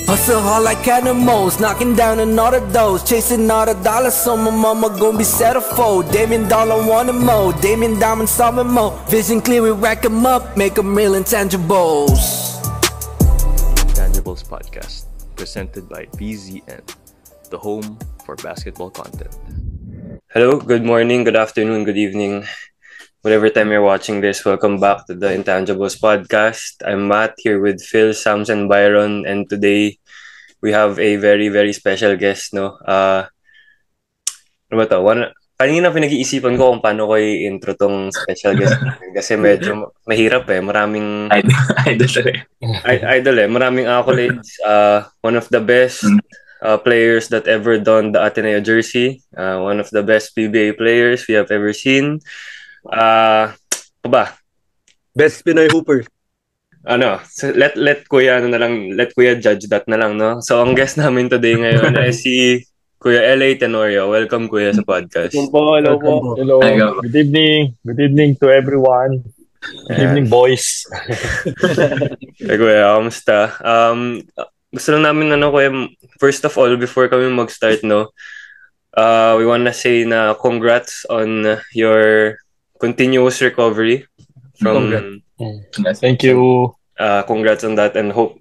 Hustle hard like animals, knocking down on all the doors, chasing all the dollars, so my mama gon' be centerfold. Damien Dollar want it more, Damien Diamond solving more. Vision clear, we rack 'em up, make 'em real intangibles. Intangibles Podcast, presented by BZN, the home for basketball content. Hello, good morning, good afternoon, good evening. Whatever time you're watching this, welcome back to the Intangibles Podcast. I'm Matt here with Phil, Sams, and Byron, and today we have a very, very special guest, no? Ano ba to? Kanina pinag-iisipan ko kung paano ko i-intro tong special guest natin kasi medyo mahirap eh. Maraming idol eh. Maraming accolades. One of the best players that ever donned the Ateneo jersey. One of the best PBA players we have ever seen. Ba? Best Pinoy Hooper. So let Kuya judge that na lang, no? So ang guest namin today ngayon ay si Kuya LA Tenorio. Welcome, Kuya, sa podcast. Hello po. Hello. Good evening. Good evening to everyone. Good evening, boys. Hey, Kuya, kamusta? Gusto lang namin, Kuya, first of all, before kami mag-start, no, we wanna say na congrats on your continuous recovery from... Thank you. Congrats on that and hope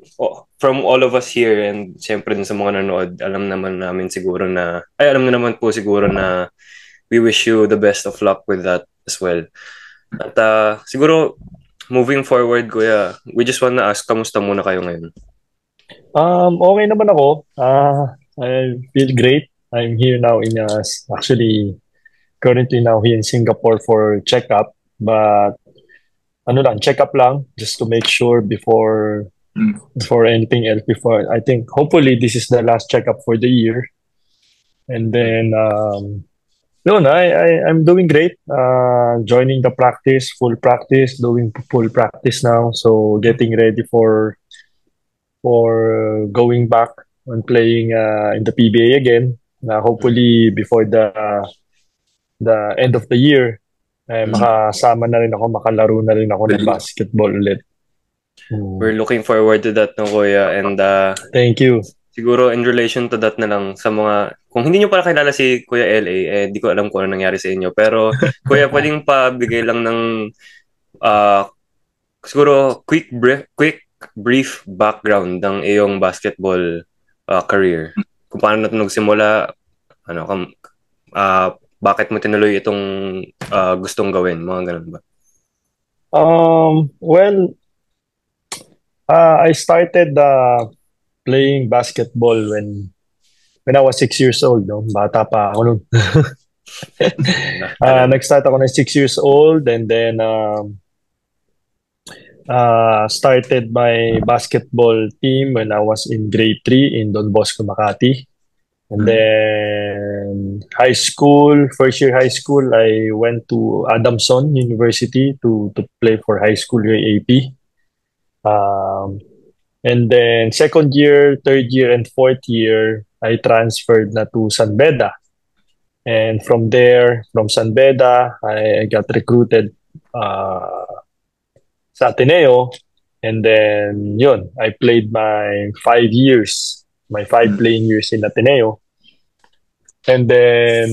from all of us here and siyempre din sa mga nanood, alam naman po siguro na we wish you the best of luck with that as well. At siguro moving forward, Kuya, we just wanna ask, kamusta muna kayo ngayon? Okay naman ako. I feel great. I'm here now actually currently now here in Singapore for checkup, but checkup lang just to make sure before anything else. Before I think hopefully this is the last checkup for the year, and then I'm doing great. Joining the full practice, doing full practice now. So getting ready for going back and playing in the PBA again. Hopefully before the end of the year, makasama na rin ako, makalaro na rin ako ng basketball ulit. We're looking forward to that, no, Kuya. And thank you. Siguro in relation to that na lang sa mga, kung hindi nyo pala kilala si Kuya LA, di ko alam kung ano nangyari sa inyo. Pero Kuya, pwedeng pabigay lang ng siguro quick brief background ng iyong basketball career. Kung paano natin nagsimula, bakit mo tinuloy itong gustong gawin? Mga ganun ba? I started playing basketball when I was 6 years old. No? Bata pa ako nun. Nag-start ako ng 6 years old and then started my basketball team when I was in grade 3 in Don Bosco, Makati. And then first year high school, I went to Adamson University to play for high school AP. And then second year, third year, and fourth year, I transferred na to San Beda. And from San Beda, I got recruited sa Ateneo. And then, I played my 5 playing years in Ateneo. And then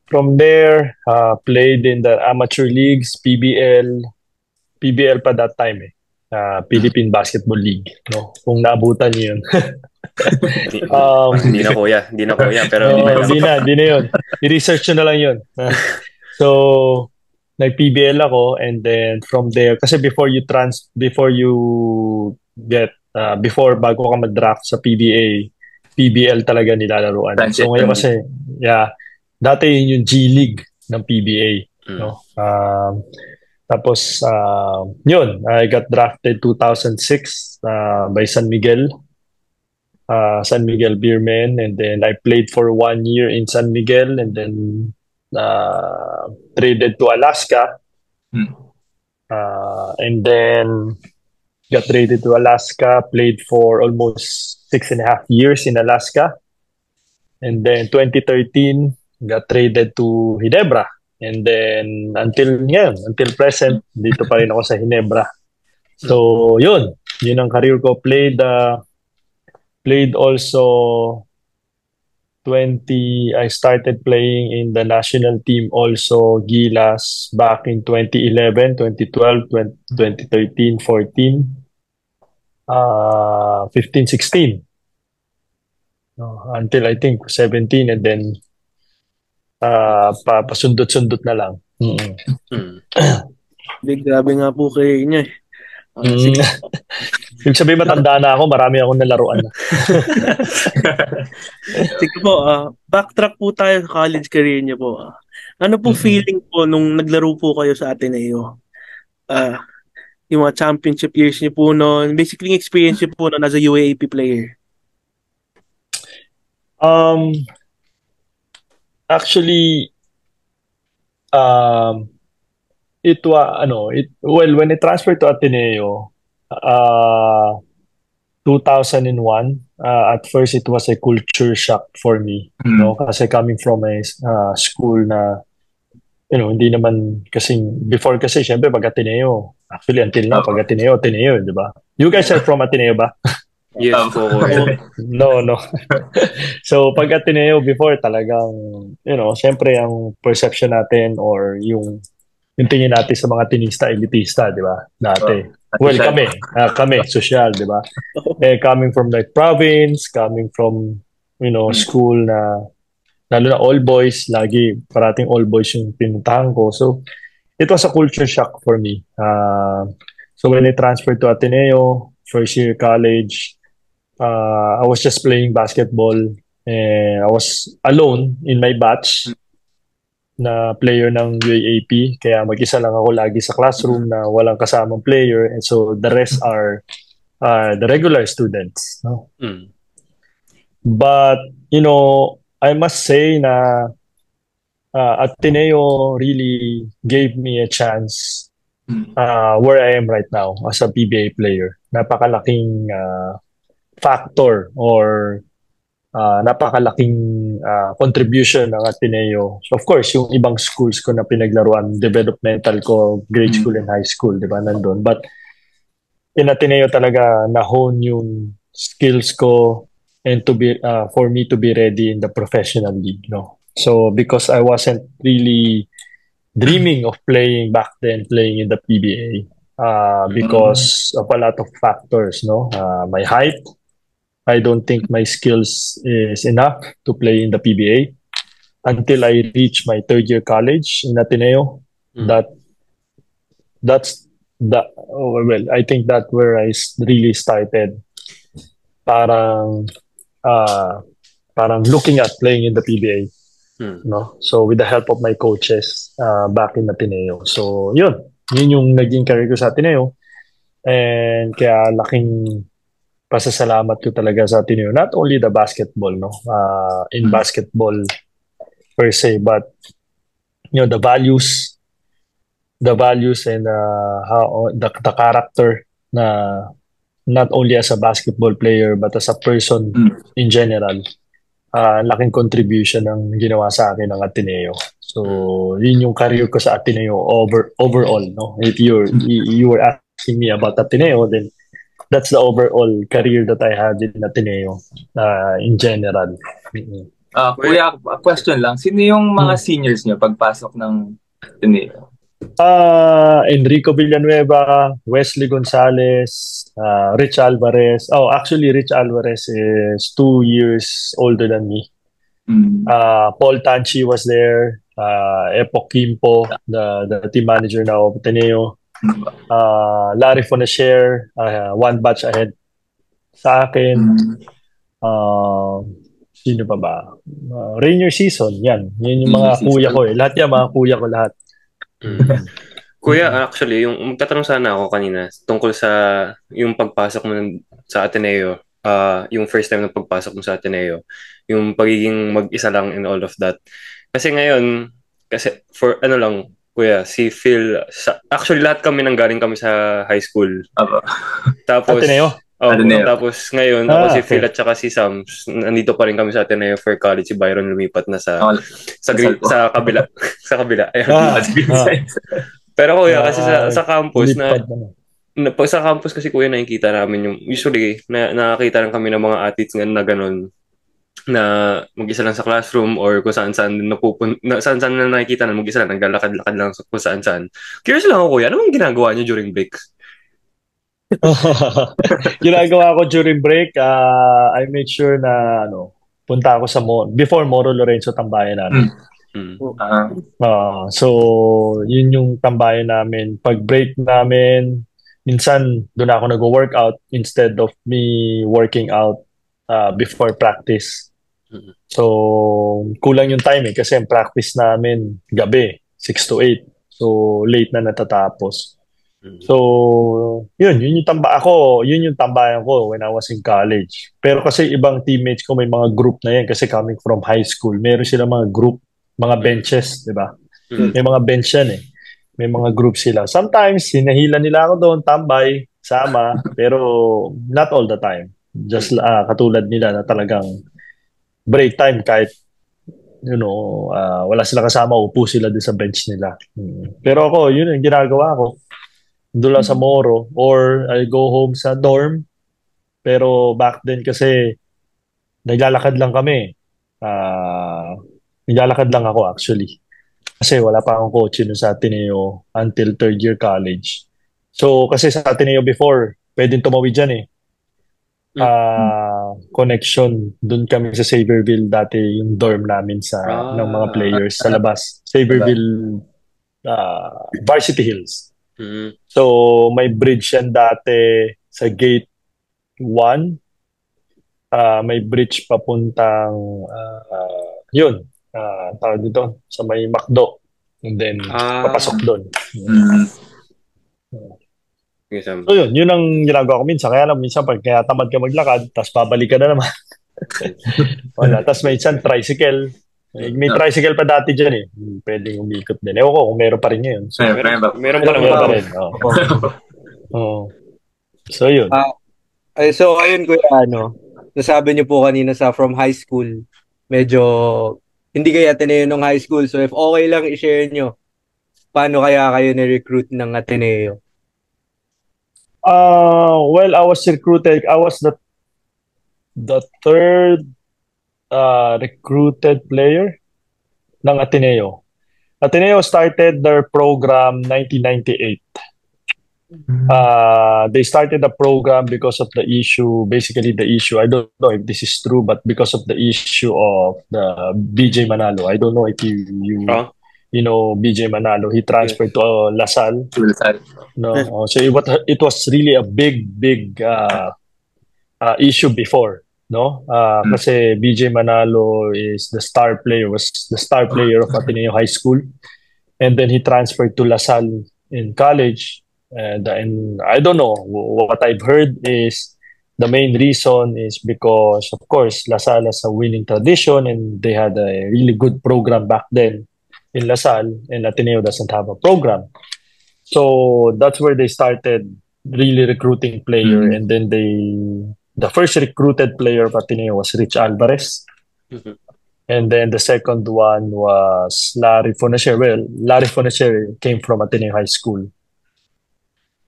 from there, played in the amateur leagues, PBL pa that time Philippine Basketball League, no? Kung naabutan niyo yun. Hindi na kuya, pero hindi na yun. I-research nyo na lang yun. So, nag-PBL ako, and then from there, kasi before bago ka mag-draft sa PBA, PBL talaga nilalaruan. So ngayon kasi, dati yun yung G League ng PBA. No? Tapos, I got drafted 2006 by San Miguel Beermen, and then I played for 1 year in San Miguel, and then traded to Alaska. And then got traded to Alaska, played for almost 6.5 years in Alaska. And then 2013, got traded to Ginebra. And then until present, dito pa rin ako sa Ginebra. So, yun. Yun ang career ko. Played also 20. I started playing in the national team also, Gilas, back in 2011, 2012, 2013, 14, 15, 16. Until I think 17, and then pasundot-sundot na lang. Grabe nga po kayo niya. Sige. Ibig sabihin, matanda na ako, marami akong nalaruan na. Sige po, backtrack po tayo sa college career niyo po. Ano po feeling po nung naglaro po kayo sa Ateneo? Yung mga championship years niyo po noon, basically yung experience niyo po noon as a UAAP player. Actually, when I transferred to Ateneo, 2001, at first it was a culture shock for me, kasi coming from a school na, hindi naman kasing, before kasi, syempre, pag Ateneo, actually, until now, pag Ateneo, di ba? You guys are from Ateneo ba? Yes, of course. No. So, pag Ateneo before, talagang, syempre, ang perception natin or yung tingin natin sa mga tenista, elitista, di ba? Dati. Well, kami, social, di ba? Coming from like province, coming from, school na, lalo na all boys, lagi, parating all boys yung pinuntahan ko. So, it was a culture shock for me. So, when I transferred to Ateneo, first year college, I was just playing basketball, and I was alone in my batch na player ng UAAP, kaya mag-isa lang ako lagi sa classroom na walang kasamang player, and so the rest are the regular students, no? But I must say na Ateneo really gave me a chance where I am right now as a PBA player. Napakalaking factor or napakalaking contribution ng Ateneo. So of course, yung ibang schools ko na pinaglaruan, developmental ko, grade school and high school, di ba, nandun. But in Ateneo talaga na-hone yung skills ko and for me to be ready in the professional league, no? So because I wasn't really dreaming of playing back then, playing in the PBA, because of a lot of factors, no? My height, I don't think my skills is enough to play in the PBA until I reach my third year college in Ateneo. I think that where I really started parang looking at playing in the PBA. No? So with the help of my coaches back in Ateneo. So yun yung naging career ko sa Ateneo, and kaya laking pasasalamat ko talaga sa Ateneo. Not only the basketball, no, in basketball per se, but the values and how the character na not only as a basketball player but as a person in general. Laking contribution ng ginawa sa akin ng Ateneo. So, yun yung career ko sa Ateneo overall, no? If you were asking me about Ateneo, then that's the overall career that I had in Ateneo in general. Kuya, question lang. Sino yung mga seniors nyo pagpasok ng Ateneo? Enrico Villanueva, Wesley Gonzalez, Rich Alvarez. Oh, actually, Rich Alvarez is 2 years older than me. Paul Tanchi was there. Epok Kimpo, the team manager now of Ateneo. Larry Fonacher, one batch ahead sa akin. Sino pa ba? Rainier season, yan yung mga kuya ko eh. Lahat yan, mga kuya ko lahat. Kuya, actually, yung magtatanong sana ako kanina tungkol sa yung pagpasok mo sa Ateneo, yung first time na pagpasok mo sa Ateneo, yung pagiging mag-isa lang and all of that. Kasi ngayon, for Kuya, si Phil, actually lahat kami nanggaling kami sa high school. Tapos, Ateneo? Tapos ngayon, ako si Phil at saka si Sam, nandito pa rin kami sa Ateneo for college. Si Byron lumipat na sa kabila. Sa kabila. Pero kuya, kasi sa campus pag sa campus kasi kuya nakikita namin yung usually nakakita lang kami ng mga athletes na ganun na mag-isa lang sa classroom or kung saan-saan saan-saan na nakikita na mag-isa lang naglalakad-lakad lang sa kung saan-saan. Curious lang ako kuya, ano bang ginagawa niyo during breaks? Ginagawa ko during break, I make sure na punta ako sa before Moro Lorenzo tambayan namin. So yun yung tambayan namin. Pag break namin, minsan doon ako nag-workout instead of me working out before practice. So kulang yung time kasi ang practice namin gabi, 6 to 8. So late na natatapos. So, yun yung tambayan ko when I was in college. Pero kasi ibang teammates ko may mga group na yan kasi coming from high school, meron sila mga group, mga benches, di ba? May mga bench yan eh. May mga group sila. Sometimes, hinahila nila ako doon, tambay, sama, pero not all the time. Just katulad nila na talagang break time kahit wala sila kasama, upo sila doon sa bench nila. Pero ako, yun yung ginagawa ko. Doon lang sa Moro or I go home sa dorm. Pero back then kasi naglalakad lang kami. Naglalakad lang ako actually. Kasi wala pa akong kotse no sa Ateneo until third year college. So kasi sa Ateneo before, pwedeng tumawid dyan eh. Connection. Doon kami sa Saverville dati yung dorm namin ng mga players sa labas. Saverville Varsity Hills. So, may bridge yan dati sa gate 1. May bridge papuntang tawag dito, sa may McDo. And then, papasok doon. So, yun ang ginagawa ko minsan. Kaya lang, minsan, pag kaya tamad ka maglakad, tapos babalik ka na naman. Wala. Tapos may isang tricycle. May tricycle pa dati dyan eh. Pwedeng umikot din. Ewan ko kung meron pa rin ngayon. So, meron pa rin. So, yun. So, ayun kuya, nasabi niyo po kanina sa from high school, medyo hindi kayo Ateneo nung high school. So, if okay lang i-share nyo, paano kaya kayo ni-recruit ng Ateneo? Well, I was recruited. I was the third recruited player ng Ateneo. Ateneo started their program 1998. They started the program because of the issue, I don't know if this is true, but because of the issue of the BJ Manalo. I don't know if you know BJ Manalo. He transferred to LaSalle. No, so it was really a big issue before. No, kasi BJ Manalo was the star player of Ateneo High School, and then he transferred to LaSalle in college. And I don't know, what I've heard is the main reason is because, of course, LaSalle has a winning tradition and they had a really good program back then in LaSalle, and Ateneo doesn't have a program. So that's where they started really recruiting player, and then the first recruited player of Ateneo was Rich Alvarez. And then the second one was Larry Fonacher. Well, Larry Fonacher came from Ateneo High School.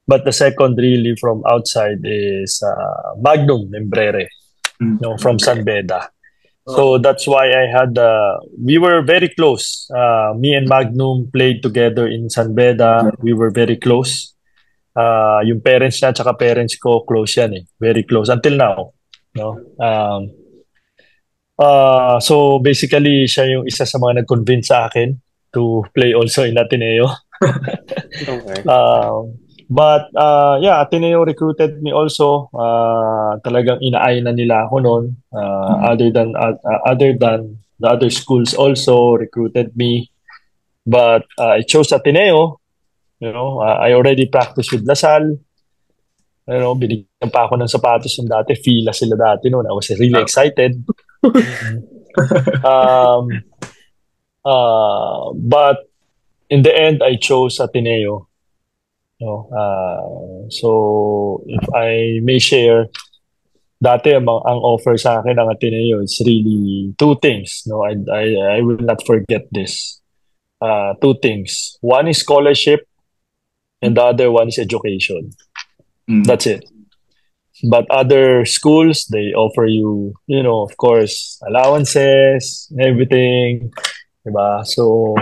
But the second really from outside is Magnum Membrere, from San Beda. So that's why we were very close. Me and Magnum played together in San Beda. We were very close. Yung parents niya at parents ko, close yan eh. Very close until now. No? So basically, siya yung isa sa mga nag-convince sa akin to play also in Ateneo. Okay. But Ateneo recruited me also. Talagang inaay na nila ako noon. Other than the other schools also recruited me. But I chose Ateneo. I already practiced with LaSalle. Binigyan pa ako ng sapatos yung dati. Fila sila dati noon. I was really excited. But in the end, I chose Ateneo. So if I may share, dati ang offer sa akin ng Ateneo is really two things. I will not forget this. Two things. One is scholarship, and the other one is education. That's it. But other schools, they offer you, of course, allowances, everything. Diba? So,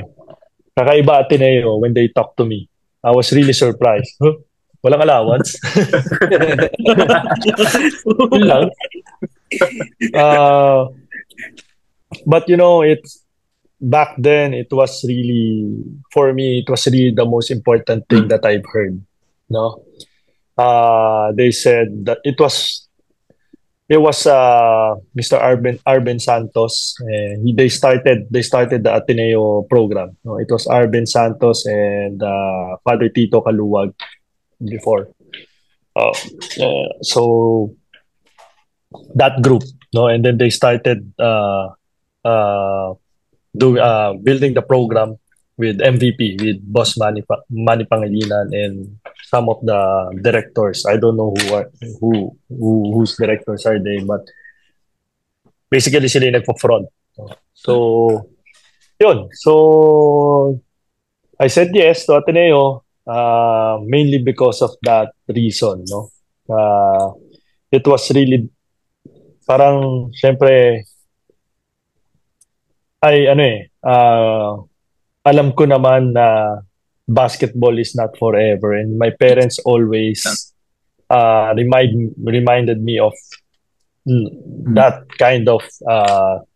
kakaiba Ateneo when they talk to me. I was really surprised. Huh? Walang allowance? Yun lang. But it's back then it was really, for me, it was really the most important thing that I've heard. No, they said that it was Mr. Arben Santos. They started the Ateneo program. No, it was Arben Santos and Father Tito Kaluwag before. So that group, no, and then they started building the program with MVP, with Boss Manny Pangilinan and some of the directors. I don't know whose directors are they, but basically sila yung nagpo-front. So, yun. So, I said yes to Ateneo mainly because of that reason, no? It was really parang syempre alam ko naman na basketball is not forever, and my parents always reminded me of that kind of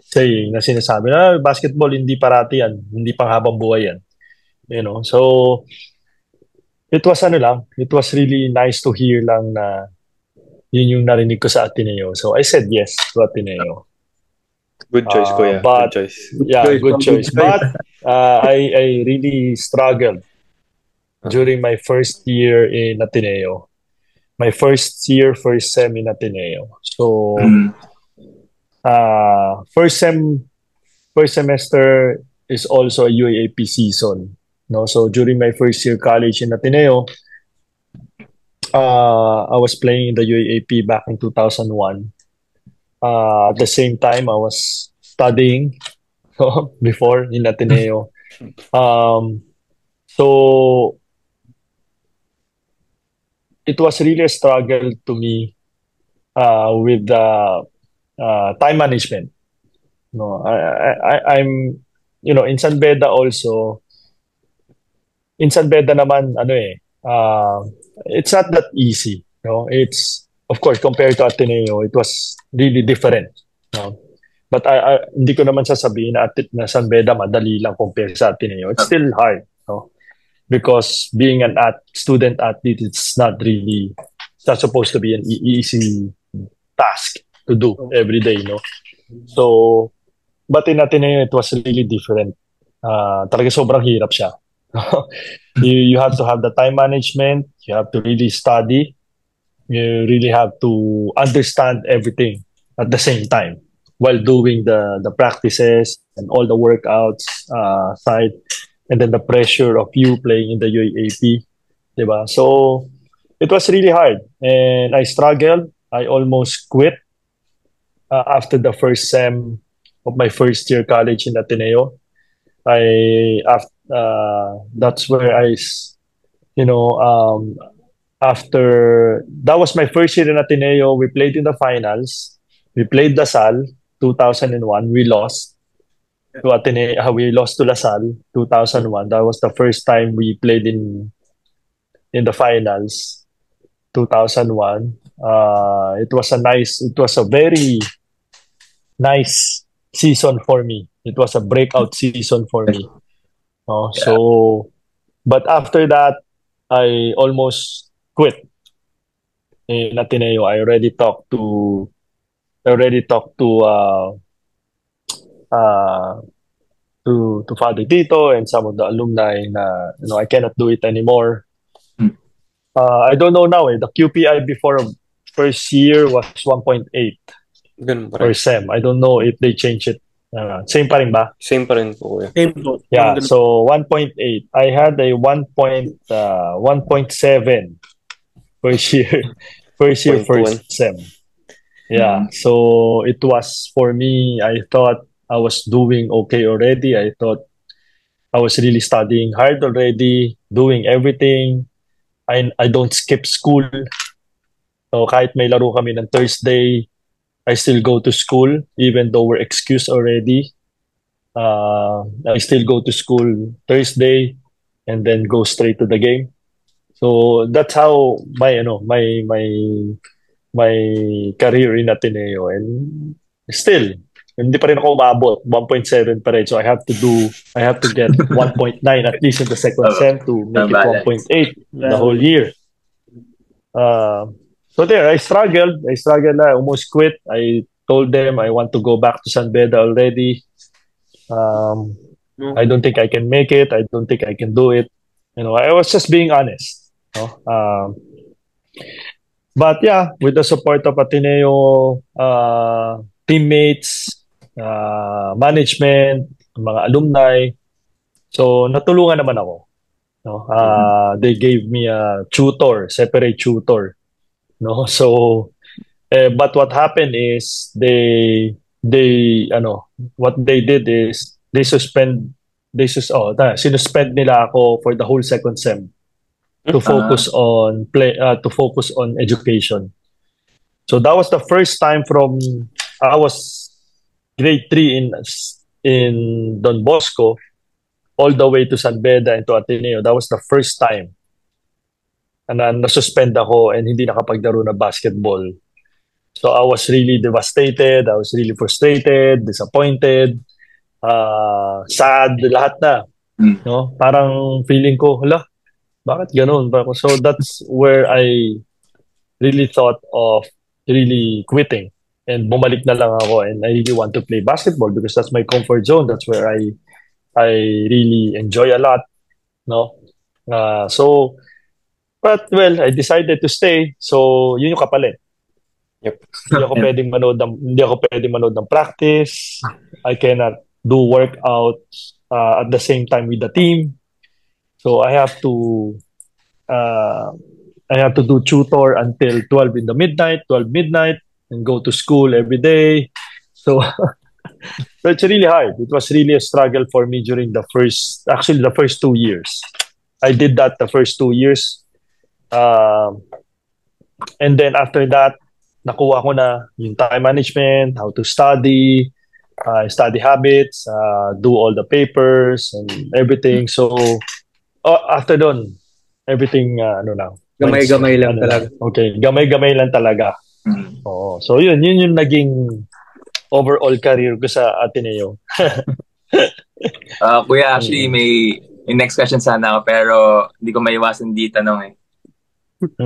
saying na sinasabi na basketball hindi parati yan, hindi pang habang buhay yan. So it was really nice to hear lang na yun yung narinig ko sa Ateneo. So I said yes to Ateneo. Good choice, Kuya. But, good choice. Yeah, good choice. But I really struggled during my first year in Ateneo. My first sem in Ateneo. So, first semester is also a UAAP season. No, so during my first year college in Ateneo, I was playing in the UAAP back in 2001. At the same time, I was studying before in Ateneo. So it was really a struggle to me with the time management. No, I'm in San Beda also. In San Beda naman it's not that easy. It's, of course, compared to Ateneo, it was really different. But hindi ko naman sasabihin na San Beda madali lang compared sa Ateneo. It's still hard. Because being an student athlete, it's not supposed to be an easy task to do every day. So, but in Ateneo, it was really different. Talaga sobrang hirap siya. You have to have the time management. You have to really study. You really have to understand everything at the same time while doing the practices and all the workouts side, and then the pressure of you playing in the UAAP, diba? So it was really hard, and I struggled. I almost quit after the first sem of my first year college in Ateneo. That's where after that was my first year in Ateneo, we played in the finals. We played LaSalle 2001. We lost to Ateneo. We lost to LaSalle 2001. That was the first time we played in the finals 2001. It was a very nice season for me. It was a breakout season for me. So, but after that, I almost quit in Ateneo. I already talked to Father Tito and some of the alumni na I cannot do it anymore. I don't know now. The QPI before first year was 1.8 per sem. I don't know if they changed it. Same pa rin ba? Same pa rin po. Same po. Yeah, so 1.8. I had a 1.7 first year first sem. Yeah, so it was, for me, I thought I was doing okay already. I thought I was really studying hard already, doing everything. I don't skip school. So kahit may laro kami ng Thursday, I still go to school even though we're excused already. I still go to school Thursday and then go straight to the game. So that's how my my career in Ateneo, and still hindi pa rin ako umabot 1.7 pa rin. So I have to get 1.9 at least in the second sem to make it 1.8 the whole year. So there, I struggled. I almost quit. I told them I want to go back to San Beda already. I don't think I can make it. I don't think I can do it. I was just being honest. But yeah, with the support of Ateneo, teammates, management, mga alumni, so natulungan naman ako. They gave me a separate tutor. So, but what happened is what they did is sinuspend nila ako for the whole second sem to focus on education. So that was the first time I was grade 3 in Don Bosco all the way to San Beda and to Ateneo. That was the first time na nasuspend ako and hindi nakapaglaro na basketball. So I was really devastated, I was really frustrated, disappointed, sad, lahat na. Parang feeling ko, bakit ganun? So that's where I really thought of really quitting and bumalik na lang ako, and I really want to play basketball because that's my comfort zone. That's where I really enjoy a lot. But I decided to stay. So yun yung kapalit. Yep. Hindi ako pwedeng manood ng practice. I cannot do workouts at the same time with the team. So I have to do tutor until 12 midnight, and go to school every day. So it's really hard. It was really a struggle for me during the first 2 years. I did that the first 2 years. And then after that, nakuha ko na yung time management, how to study habits, do all the papers and everything. So after done, everything gamay-gamay lang talaga. Okay, gamay-gamay lang talaga. So yun yung naging overall career ko sa Ateneo. Kuya, actually may next question sana ako pero hindi ko maiwasan di tanong eh.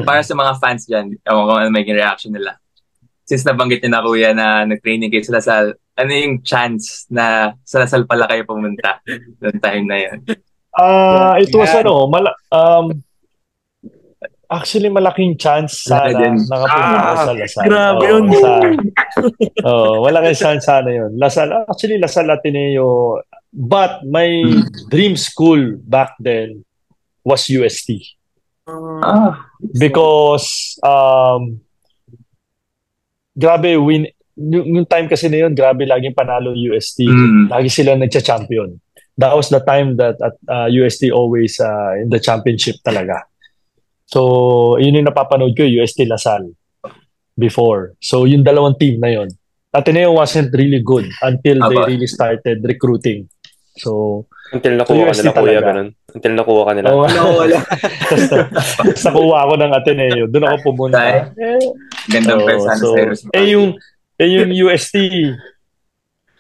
Para sa mga fans dyan, ewan ko ano maging reaction nila. Since nabanggit niyo na kuya na nag-training kayo sa Lasal, ano yung chance na sa Lasal pala kayo pumunta noong time na yun? It was actually malaking chance sana nakapunta ako sa Lasal. Grabe yun. Malaking chance sana yun. Lasal Ateneo, but my dream school back then was UST. Because grabe yung time kasi na yun, grabe laging panalo UST. Lagi sila nagcha-champion. That was the time that UST always in the championship talaga. So yun yung napapanood ko, UST Lasal before. So yung dalawang team na yun. Ateneo wasn't really good until they really started recruiting. So until nakuha ka nila kuya, ganun. Until nakuha ka nila. Wala. Tapos nakuha ako ng Ateneo. Doon ako pumunta. Gandang person. Yung UST,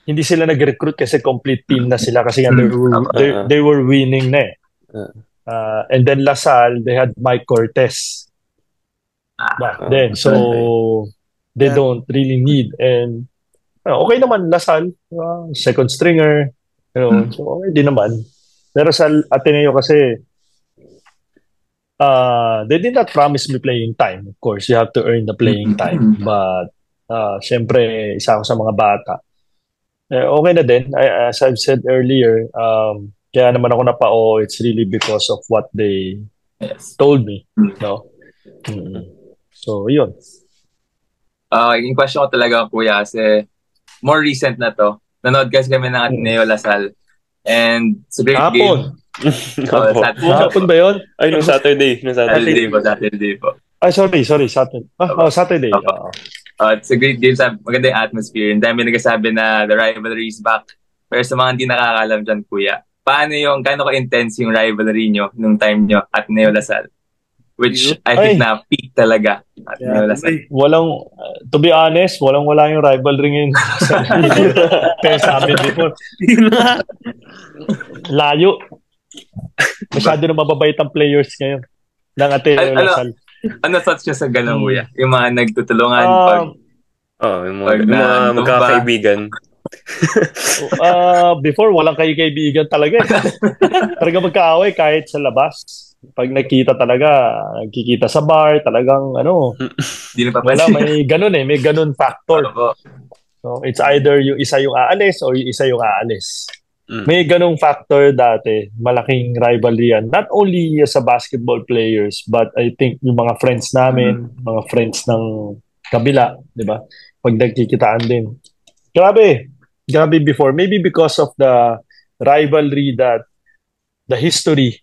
hindi sila nag-recruit kasi complete team na sila kasi they were winning na eh. And then Lasal, they had Mike Cortez back then. So they don't really need. And okay naman Lasal, second stringer. So okay din naman. Pero sa Ateneo kasi they did not promise me playing time. Of course, you have to earn the playing time. But syempre, isa ako sa mga bata. Okay na din. As I've said earlier, kaya naman ako napao, it's really because of what they told me. So, yun. Yung question ko talaga, kuya, kasi more recent na to. Nanood kasi kami ng Ateneo Lasal. And it's a great game. Hapon ba yun? Ay, nung Saturday. Saturday po. Sorry, Saturday. Saturday. It's a great game. Maganda yung atmosphere. And dami nagsasabi na the rivalry is back. Pero sa mga hindi nakakalam dyan, kuya, gaano ka-intense yung rivalry nyo nung time nyo at Neo Lasal? Which I think na peak talaga at Neo Lasal. To be honest, wala yung rivalry ngayon. Pero sa amin before. Layo. Masyado na mababait ang players ngayon ng Ateneo Lasal. Ano thoughts nyo sa ganun, kuya? Yung mga nagtutulungan yung mga magkakaibigan. Before, walang kaibigan talaga. Talaga magkaaway kahit sa labas. Pag nakita talaga, nagkikita sa bar, talagang wala, may ganun may ganun factor. So, it's either yung isa yung aalis or yung isa yung aalis. May ganung factor dati, malaking rivalry yan. Not only sa basketball players, but I think yung mga friends namin, mga friends ng kabila, di ba? Pag nagkikitaan din. Grabe before. Maybe because of the rivalry the history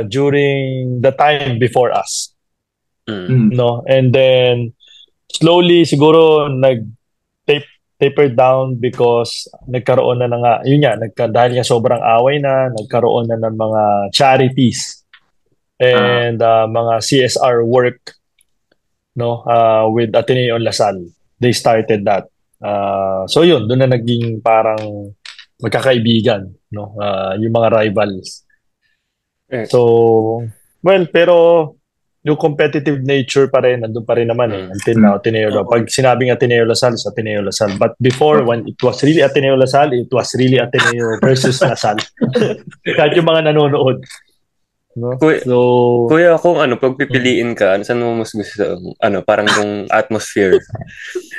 during the time before us. No? And then, slowly, siguro, tapered down because nagkaroon na nga, dahil nga sobrang away na, nagkaroon na ng mga charities and mga CSR work with Ateneo Lasal. They started that. So yun, doon na naging parang magkakaibigan, yung mga rivals. So, pero yung competitive nature pa rin, nandun pa rin naman until now, Ateneo Lasal. Pag sinabing Ateneo Lasal, sa Ateneo Lasal. But before, when it was really Ateneo Lasal, it was really Ateneo versus Lasal. Kahit yung mga nanonood. No? Kuya, kung pagpipiliin ka, saan mo mas gusto? Parang yung atmosphere.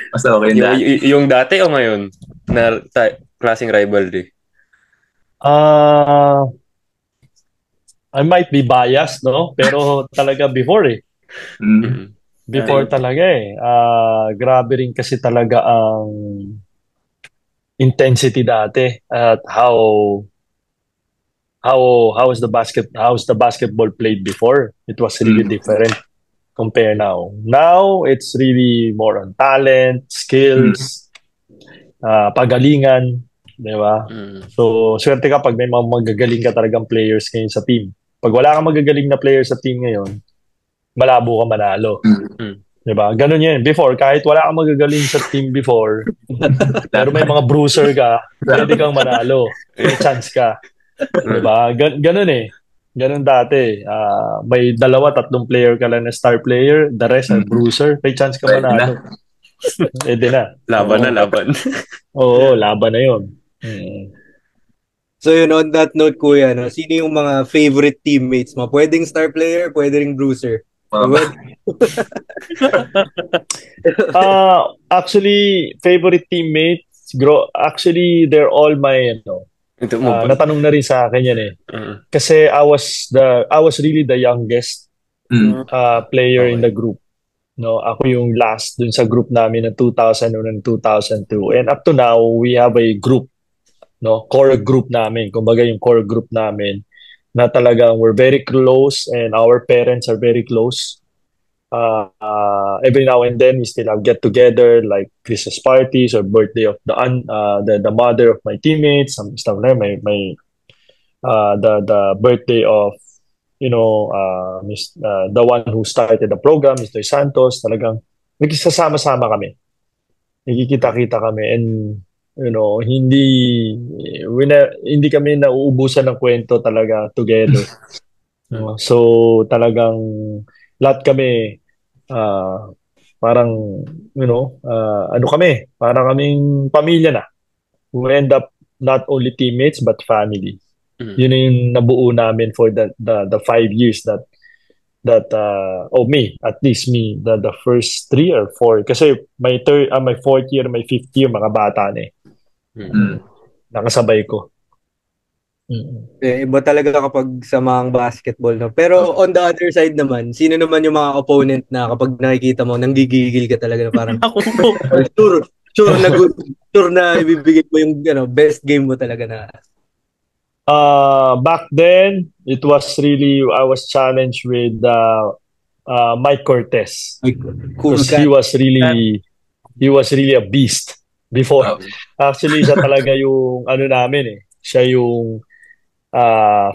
Mas okay na. Yung dati o ngayon na klaseng rivalry? I might be biased, no? Pero talaga before Before talaga grabe rin kasi talaga ang intensity dati at how's the basketball played before. It was really different compare now. Now it's really more on talent, skills, pagalingan, di ba? So swerte ka pag may mga magagaling ka talagang players ngayon sa team. Pag wala kang magagaling na player sa team ngayon, malabo ka manalo. Diba? Ganun yun. Before, kahit wala kang magagaling sa team before, pero may mga bruiser ka, pwede kang manalo. May chance ka. Diba? Ganun Ganun dati. May 2-3 player ka lang na star player, the rest are bruiser. May chance ka manalo. Pwede na. Laban. Oo, laban na yun. So yun, on that note, kuya, sino yung mga favorite teammates mo? Pwedeng star player, pwedeng bruiser. Actually, favorite teammates, actually, they're all my, natanong na rin sa akin yan Kasi I was really the youngest player in the group. No, ako yung last dun sa group namin ng 2001 and 2002. And up to now, we have a group. Core group namin, kumbaga yung core group namin na talagang we're very close and our parents are very close. Every now and then we still have get together like Christmas parties or birthday of the mother of my teammates, some stuff like the birthday of the one who started the program, Mr. Santos. Talagang nagsasama-sama kami, nagkikita-kita kami, and hindi kami nauubusan ng kwento talaga together. So talagang lahat kami parang kami, parang kaming pamilya na. We end up not only teammates but family. Yun yung nabuo namin for the 5 years that at least me, the first 3 or 4, kasi my 4th year, my 5th year, mga bata na nakasabay ko. Iba talaga kapag sa mga basketball, no? Pero on the other side naman, sino naman yung mga opponent na kapag nakikita mo, nanggigigil ka talaga na parang sure na ibibigay mo yung best game mo talaga na. Back then, it was really, I was challenged with Mike Cortez. Cool Because cat. he was really a beast before. Actually, siya talaga yung ano namin eh. Siya yung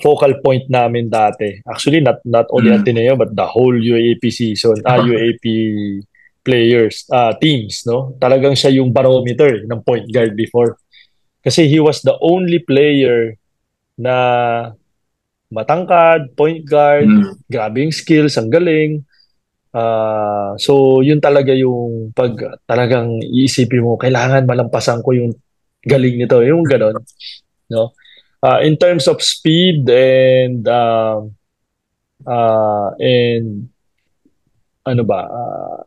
focal point namin dati. Actually, not only Ateneo but the whole UAAP season, UAAP players, teams, no? Talagang siya yung barometer ng point guard before. Kasi he was the only player na matangkad, point guard, grabe yung skills, ang galing. So, yun talaga yung pag talagang iisipin mo, kailangan malampasan ko yung galing nito, yung ganon. No? In terms of speed and ano ba,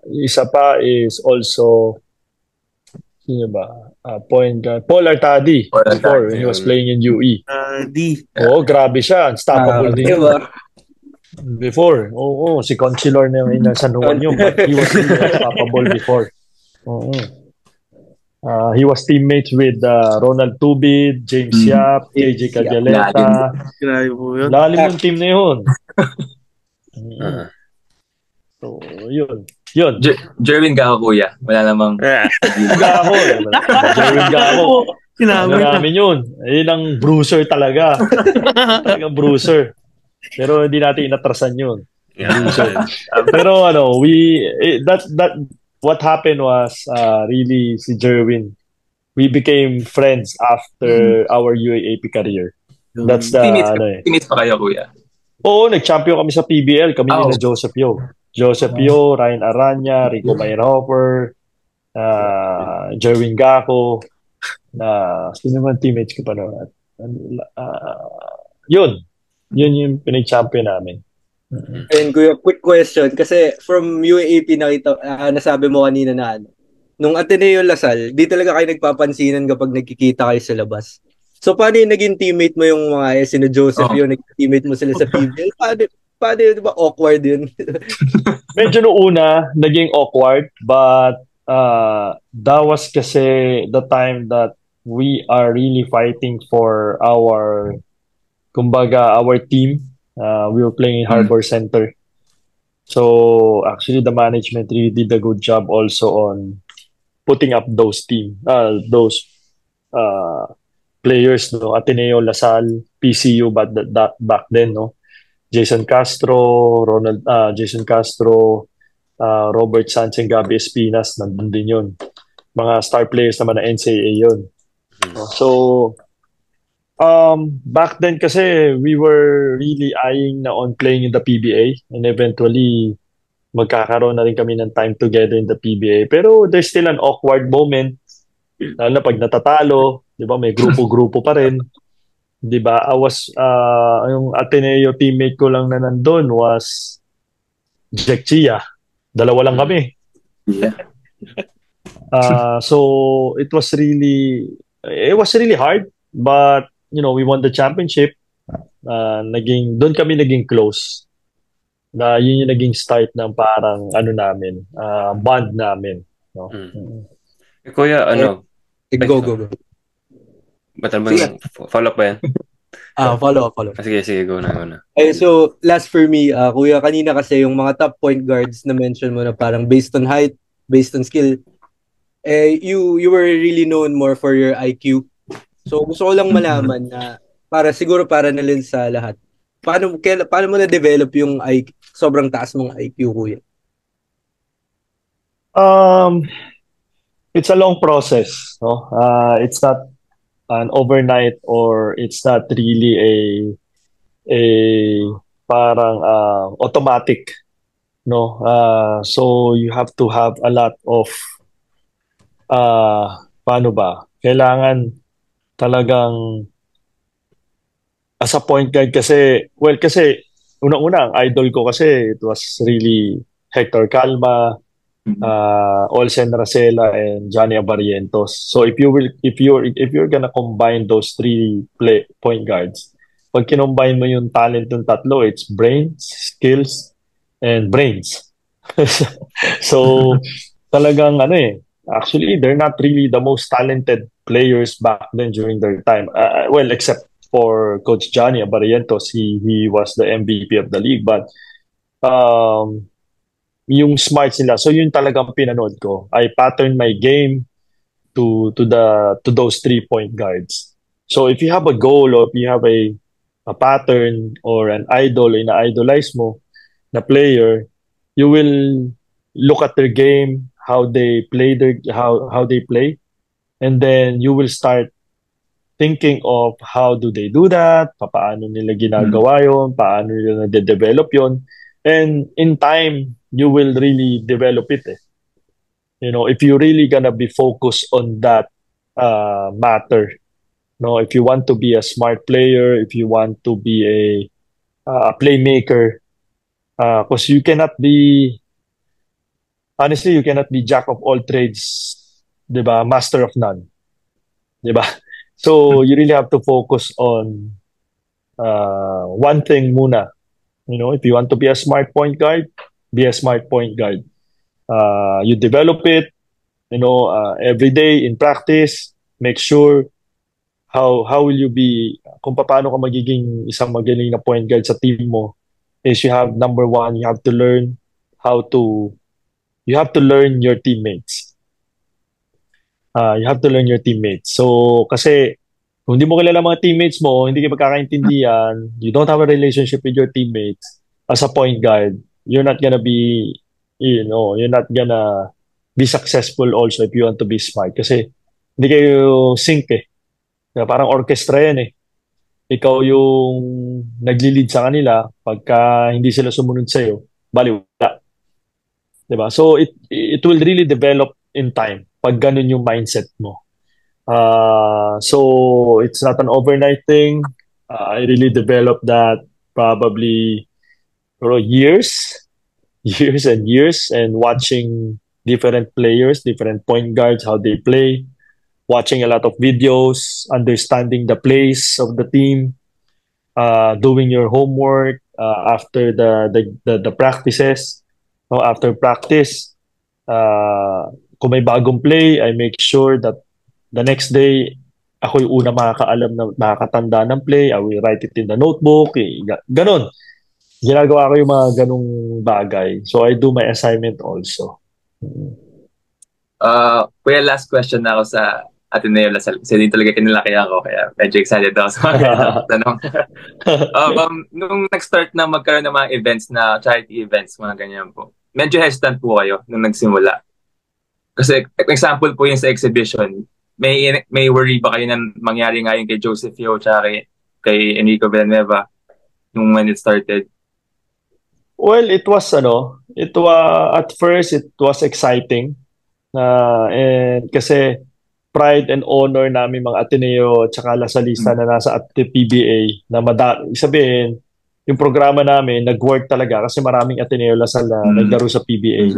isa pa is also sino ba? Point guard. Paul Artadi before when he was playing in UE. Oo, grabe siya. Unstoppable din. Diba? Before. Oo, si Conchilor na yung San Juan yun. But he was really unstoppable before. Oo. He was teammates with Ronald Tubid, James Yap, KJ Cagaleta. Grabe po yun. Lalim yung team na yun. So, yun. Jerwin Gaho, kuya. Wala namang... Gaho. Jerwin Gaho. Ano namin yun. Yun ang bruiser talaga. Talagang bruiser. Pero hindi natin inatrasan yun. Pero ano, what happened was really si Jerwin. We became friends after our UAAP career. That's the Teammates pa kayo, kuya? Oo, nag-champion kami sa PBL. Kami ni Joseph Yo. Ryan Aranya, Rico Mayerhofer, Jerwin Gaco, sino man teammates ko pa noon. Yun yung pinag-champion namin. And kuya, quick question. Kasi from UAAP nasabi mo kanina na nung Ateneo Lasal, di talaga kayo nagpapansinan kapag nagkikita kayo sa labas. So, paano yung naging teammate mo yung mga sino Joseph yun, naging teammate mo sila sa PBL? Paano yun, diba awkward yun? Medyo noong una, naging awkward, but that was kasi the time that we are really fighting for our team. We were playing in Harbor Center. So, actually, the management really did a good job also on putting up those players, no? Ateneo, Lasal, PCU, but back then, no? Jason Castro, Robert Sanchez, Gabi Espinas, nandun din yun. Mga star players naman na NCAA yun. So, back then kasi we were really eyeing na on playing in the PBA, and eventually magkakaroon na rin kami ng time together in the PBA. Pero there's still an awkward moment, lalo na pag natatalo, di ba, may grupo-grupo pa rin. Di ba? Yung Ateneo teammate ko lang na nandun was Jack Chia. Dalawa lang kami. So it was really hard, but you know, we won the championship. Doon kami naging close. Yun yung naging start ng parang namin, bond namin. No? Kuya, Go. Ba't naman, follow up ba yan? Follow up. Sige, go na. So, last for me, kuya, kanina kasi yung mga top point guards na mention mo na parang based on height, based on skill, you were really known more for your IQ. So, gusto ko lang malaman na siguro para na rin sa lahat. Paano mo na-develop yung IQ, sobrang taas mong IQ, kuya? It's a long process, no? It's not an overnight, or it's not really a parang automatic, no? So you have to have a lot of paano ba? Kailangan talagang as a point guard kasi unang-una ang idol ko kasi it was really Hector Calma, Olsen Racela, and Johnny Abarientos. So if you're gonna combine those three point guards, pag kinombine mo yung talent ng tatlo, it's brains, skills, and brains. So talagang actually they're not really the most talented players back then during their time. Well, except for Coach Johnny Abarientos, he was the MVP of the league, but yung smarts nila. So yun talagang pinanood ko. I pattern my game to those 3-point guards. So if you have a goal or if you have a pattern or an idol, ina-idolize mo na player, you will look at their game, how they play how they play, and then you will start thinking of how do they do that, paano nila ginagawa yon, paano nila nade-develop yon, and in time you will really develop it. You know, if you really gonna be focused on that matter, no, if you want to be a smart player, if you want to be a playmaker, because you cannot be, honestly, you cannot be jack of all trades, 'di ba? Master of none, 'di ba? So you really have to focus on one thing muna. You know, if you want to be a smart point guard, be a smart point guard. You develop it, you know, every day in practice. Make sure how will you be, kung paano ka magiging isang magaling na point guard sa team mo, is you have, number one, you have to learn your teammates. You have to learn your teammates. So, kasi kung hindi mo kilala mga teammates mo, hindi kayo magkakaintindihan, you don't have a relationship with your teammates as a point guard, you're not gonna be, you're not gonna be successful also if you want to be smart. Kasi hindi kayo sync eh. Parang orchestra yan eh. Ikaw yung nagli-lead sa kanila, pagka hindi sila sumunod sa'yo, bali wala. Diba? So it will really develop in time pag ganun yung mindset mo. So it's not an overnight thing. I really developed that probably years and years, and watching different players, different point guards, how they play, watching a lot of videos, understanding the plays of the team, doing your homework after the practices. No, after practice, kung may bagong play, I make sure that the next day, ako yung una makakaalam na makakatanda ng play. I will write it in the notebook. Ganon. Ginagawa ko yung mga ganong bagay. So I do my assignment also. Kuya, last question na ako sa Ateneo Lasal. Kasi din talaga kinalakihan ko, kaya medyo excited ako sa mga tanong. Nung nag-start na magkaroon ng mga events na charity events, mga ganyan po, medyo hesitant po kayo nung nagsimula. Kasi example po yung sa exhibition, may worry ba kayo na mangyari nga yung kay Joseph Yeo tsaka kay Enrico Villanueva nung when it started? Well, it was at first it was exciting. And kasi pride and honor namin mga Ateneo at saka Lasalista na nasa at PBA na sabihin, yung programa namin nag-work talaga kasi maraming Ateneo Lasal na naglaro sa PBA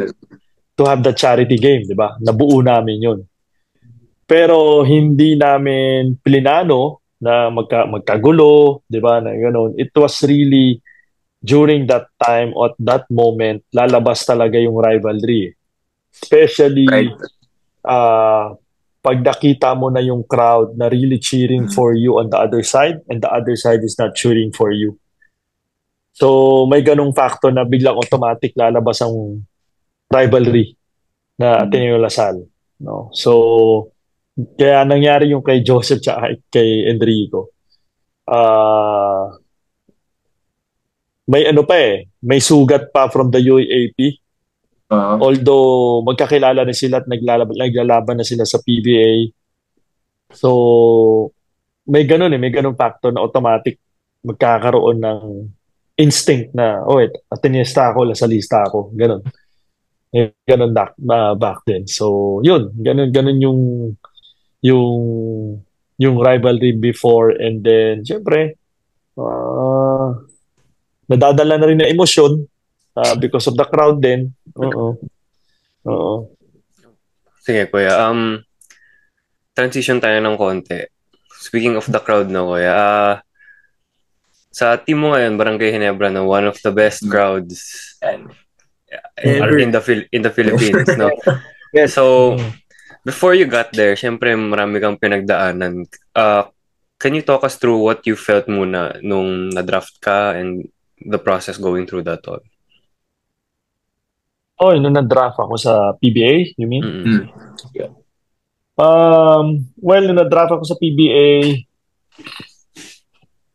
to have the charity game, di ba? Nabuo namin yun. Pero hindi namin plinano na magkagulo, di ba? Na gano'n. It was really during that time or that moment, lalabas talaga yung rivalry. Especially pag nakita mo na yung crowd na really cheering for you on the other side and the other side is not cheering for you. So may ganung factor na biglang automatic lalabas ang rivalry na Ateneo Lasal. No? So kaya nangyari yung kay Joseph at kay Enrico. May may sugat pa from the UAAP. Although magkakilala na sila at naglalaban na sila sa PBA. So may ganun factor na automatic magkakaroon ng instinct na Ateneista ako, Lasalista ako, ganun. Ganun back then. So yun, ganun yung rivalry before, and then syempre nadadala na rin na emosyon because of the crowd din. Sige, Kuya. Transition tayo ng konti. Speaking of the crowd na, Kuya, sa team mo ngayon, Barangay Ginebra, na one of the best crowds in the Philippines, no? Yes. So, before you got there, syempre marami kang pinagdaanan. Can you talk us through what you felt muna nung na-draft ka and the process going through that all? Oh, nung na-draft ako sa PBA, you mean? Mm-mm. Well, nung na-draft ako sa PBA,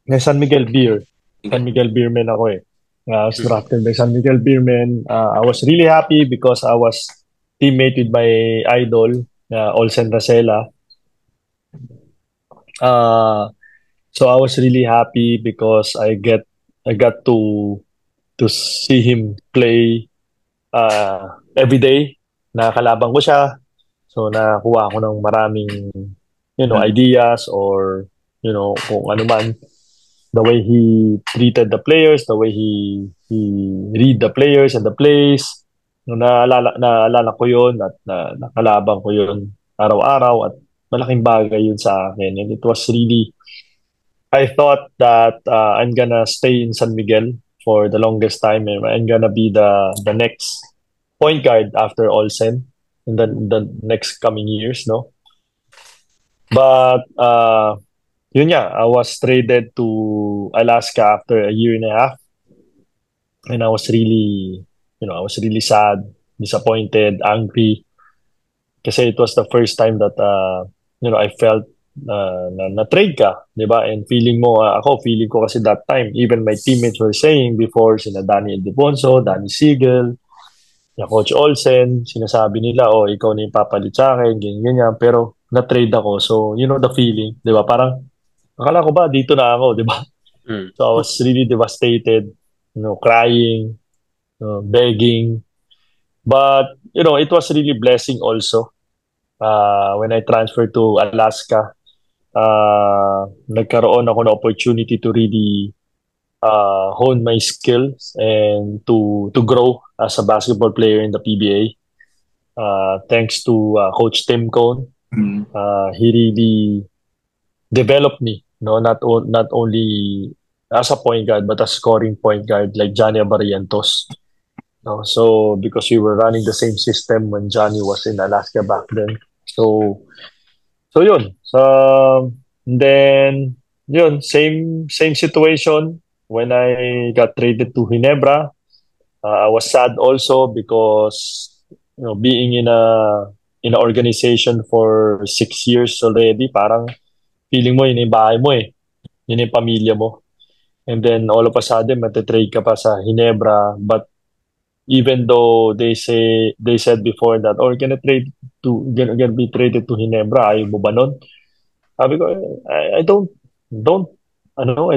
may San Miguel Beer. San Miguel Beerman ako eh. I was drafted by San Miguel Beerman. I was really happy because I was teammate with my idol, Olsen Racela. So I was really happy because I got to see him play every day. Nakakalaban ko siya. So nakakuha ako ng maraming ideas or kung ano man, the way he treated the players, the way he read the players and the plays. No, naalala ko 'yon at nakalaban ko 'yon araw-araw at malaking bagay 'yun sa akin. And it was really, I thought that I'm gonna stay in San Miguel for the longest time and I'm gonna be the next point guard after Olsen in the next coming years, no? But yun nga, I was traded to Alaska after a year and a half. And I was really sad, disappointed, angry. Kasi it was the first time that, I felt na-trade ka, di ba? And feeling ko kasi that time, even my teammates were saying before, sina Danny Ildefonso, Danny Siegel, Coach Olsen, sinasabi nila, ikaw na yung papalit sa akin, ganyan. Pero na-trade ako. So, the feeling, di ba? Parang, akala ko ba dito na ako, di ba? So I was really devastated, crying, begging. But, it was really blessing also. When I transferred to Alaska, nagkaroon ako ng opportunity to really hone my skills and to grow as a basketball player in the PBA. Thanks to Coach Tim Cone. He really developed me. No, not only as a point guard but as scoring point guard like Johnny Barrientos. No, so because we were running the same system when Johnny was in Alaska back then. So yun. Then yun, same situation when I got traded to Ginebra. I was sad also because being in a organization for 6 years already, parang feeling mo, yun yung bahay mo eh. Yun yung pamilya mo. And then, all of a sudden, matatrade ka pa sa Ginebra. But even though they said before that, gonna be traded to Ginebra, ayaw mo ba nun? Sabi ko, I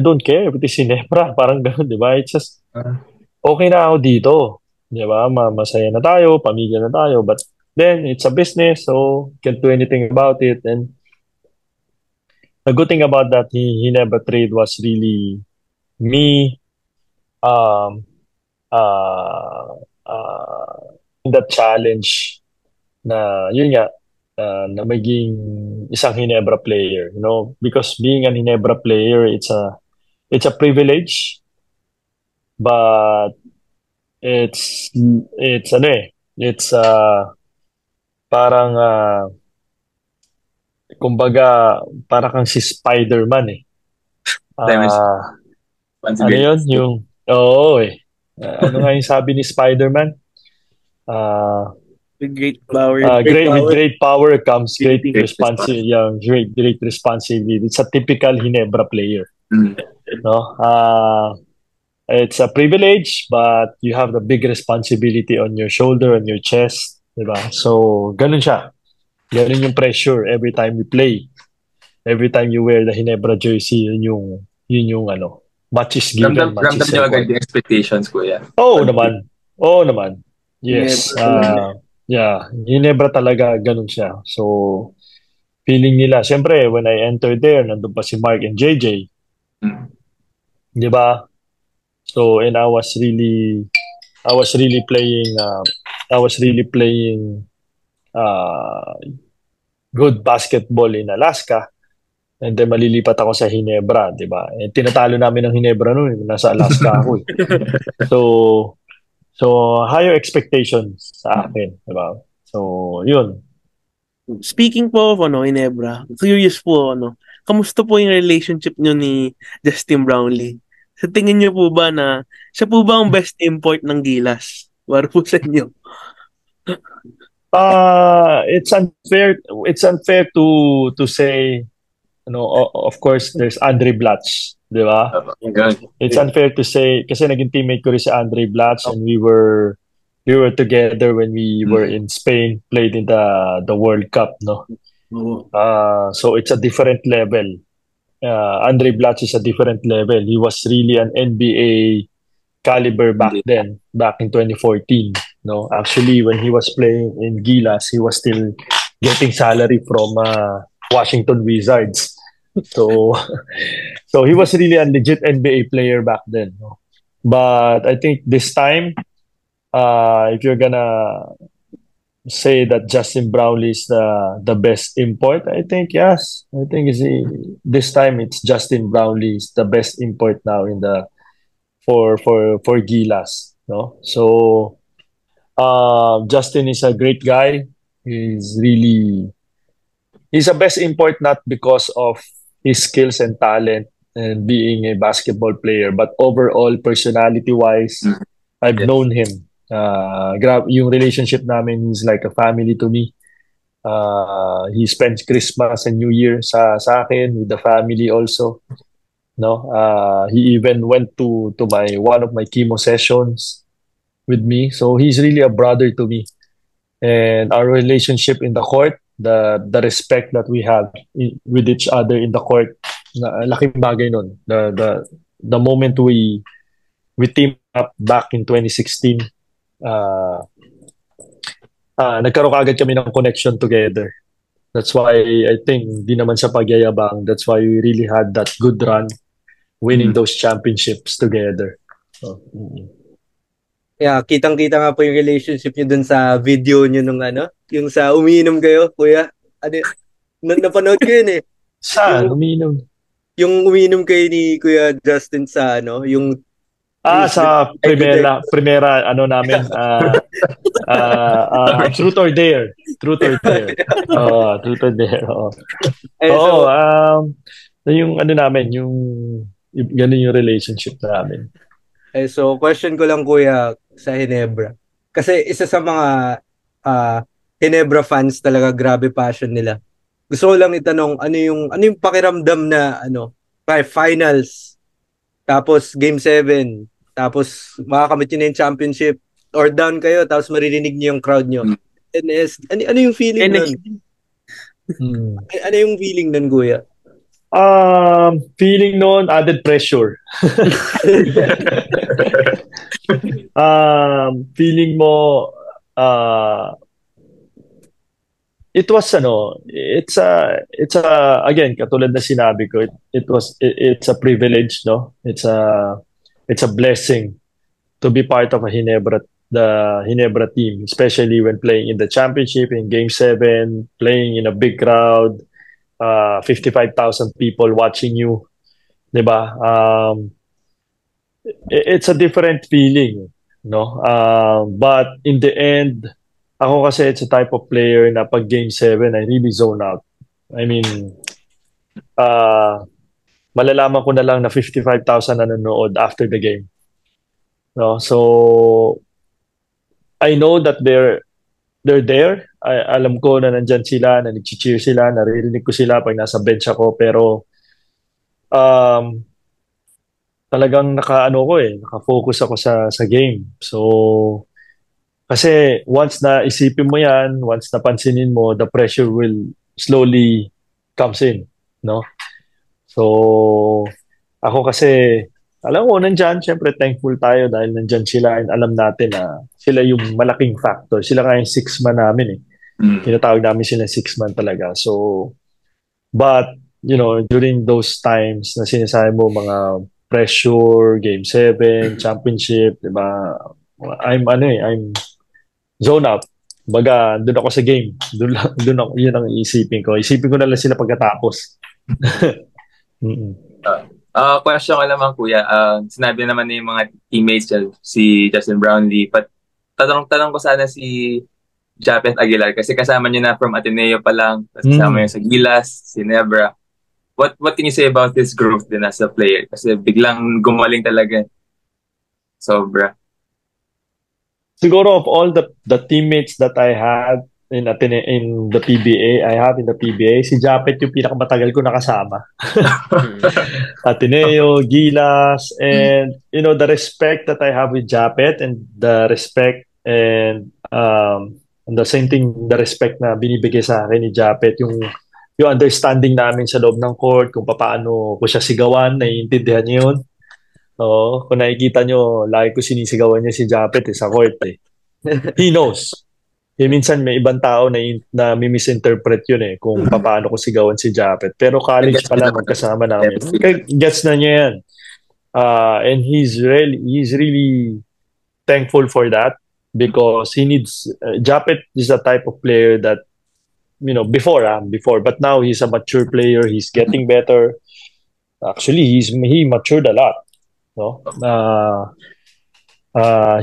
don't care if it is Ginebra. Parang gano'n, di ba? It's just, okay na ako dito. Di ba? Masaya na tayo, pamilya na tayo. But then, it's a business, so can't do anything about it. And the good thing about that Ginebra trade was really me in that challenge na yun nga na maging isang Ginebra player, because being an Ginebra player, it's a privilege, but it's parang kumbaga para kang si Spider-Man eh. Ano yun? Ano nga yung sabi ni Spider-Man? With great power. With great power comes great responsibility. Great responsibility. It's a typical Ginebra player. No? It's a privilege, but you have the big responsibility on your shoulder, on your chest. Diba? So, ganun siya. Ganun yung pressure every time you play. Every time you wear the Ginebra jersey, yun yung match is given. Ramdam nyo agad yung expectations ko yan. Oo naman. Yes. Ginebra talaga ganun siya. So, feeling nila. Siyempre, when I entered there, nandun pa si Mark and JJ. Di ba? So, and I was really playing good basketball in Alaska. And then malilipat ako sa Ginebra, di ba? Eh, tinatalo namin ng Ginebra noon, nasa Alaska ako eh. So higher expectations sa akin, di ba? So, yun. Speaking po of Ginebra, curious po, kamusta po yung relationship nyo ni Justin Brownlee? Sa tingin nyo po ba na siya po ba ang best import ng Gilas? Para po sa inyo. It's unfair to say, of course there's Andre Blatch, di ba? It's unfair to say kasi naging teammate ko rin si Andre Blatch and we were together when we were in Spain, played in the World Cup, no? So it's a different level. Andre Blatch is a different level. He was really an NBA caliber back then, back in 2014. No, actually, when he was playing in Gilas, he was still getting salary from Washington Wizards. So he was really a legit NBA player back then. No? But I think this time, if you're gonna say that Justin Brownlee is the best import, I think yes. I think this time it's Justin Brownlee is the best import now in the for Gilas. No, so Justin is a great guy. He's a best import not because of his skills and talent and being a basketball player, but overall personality-wise, I've known him. Yung relationship namin is like a family to me. He spends Christmas and New Year sa akin with the family also. No, he even went to one of my chemo sessions with me. So he's really a brother to me. And our relationship in the court, the respect that we have with each other in the court, laking bagay nun. The moment we teamed up back in 2016, nagkaroon agad kami ng connection together. That's why I think di naman sa pagyayabang, that's why we really had that good run winning those championships together. So, yeah, kitang-kita nga po yung relationship niyo dun sa video niyo nung yung sa umiinom kayo, kuya. Napanood ko yun eh. Saan? Umiinom? Yung umiinom kayo ni Kuya Justin sa yung sa primera namin Truth or Dare. Truth or Dare. Truth or Dare. Yung namin, yung ganun yung relationship namin. So question ko lang kuya sa Ginebra. Kasi isa sa mga Ginebra fans talaga, grabe passion nila. Gusto ko lang itanong ano yung pakiramdam na finals tapos game 7 tapos makakamit niyo na yung championship or down kayo tapos maririnig niyo yung crowd niyo. Ano yung feeling nun? Ano yung feeling nun, kuya? Feeling nun, added pressure. Feeling mo, it was it's a again, katulad na sinabi ko, it's a privilege, no? It's a blessing to be part of the Ginebra team, especially when playing in the championship in Game 7, playing in a big crowd, 55,000 people watching you, diba? It's a different feeling, no? But in the end, ako kasi it's a type of player na pag Game 7, I really zone out. I mean, malalaman ko na lang na 55,000 nanonood after the game. No? So, I know that they're there. Alam ko na nandyan sila, na nag-cheer sila, naririnig ko sila pag nasa bench ako. Pero, talagang naka-focus ako sa game. So, kasi once na isipin mo yan, once napansinin mo, the pressure will slowly comes in, no? So, ako kasi, alam mo, nandyan, syempre thankful tayo dahil nandyan sila and alam natin na sila yung malaking factor. Sila nga yung 6-man namin eh. Tinatawag namin sila 6-man talaga. So, but, during those times na sinasabi mo mga pressure, Game 7, championship, diba? I'm zone out. Baga, doon ako sa game. Doon ako, yun ang isipin ko. Isipin ko na lang sila pagkatapos. Question ko naman, kuya. Sinabi naman na yung mga teammates dyan, si Justin Brownlee. But tanong ko sana si Japeth Aguilar kasi kasama niyo na from Ateneo pa lang. Kasama niyo sa Gilas, si Ginebra. What can you say about this growth din as a player? Kasi biglang gumaling talaga. Sobra. siguro of all the teammates that I had in the PBA, I have in the PBA, si Japet yung pinakamatagal ko nakasama. Ateneo, Gilas, and the respect that I have with Japet, and the respect and the same thing, the respect na binibigay sa akin ni Japet, yung understanding namin sa loob ng court, kung paano ko siya sigawan, naiintindihan niya yun. Oo, kung nakikita nyo, lagi ko sinisigawan niya si Japet sa court eh. He knows. Minsan may ibang tao na misinterpret yun eh, kung paano ko sigawan si Japet. Pero college pa lang, magkasama namin. Gets na niya yan. And he's really thankful for that, because he needs, Japet is the type of player that, before, but now he's a mature player. He's getting better. Actually, he matured a lot. No?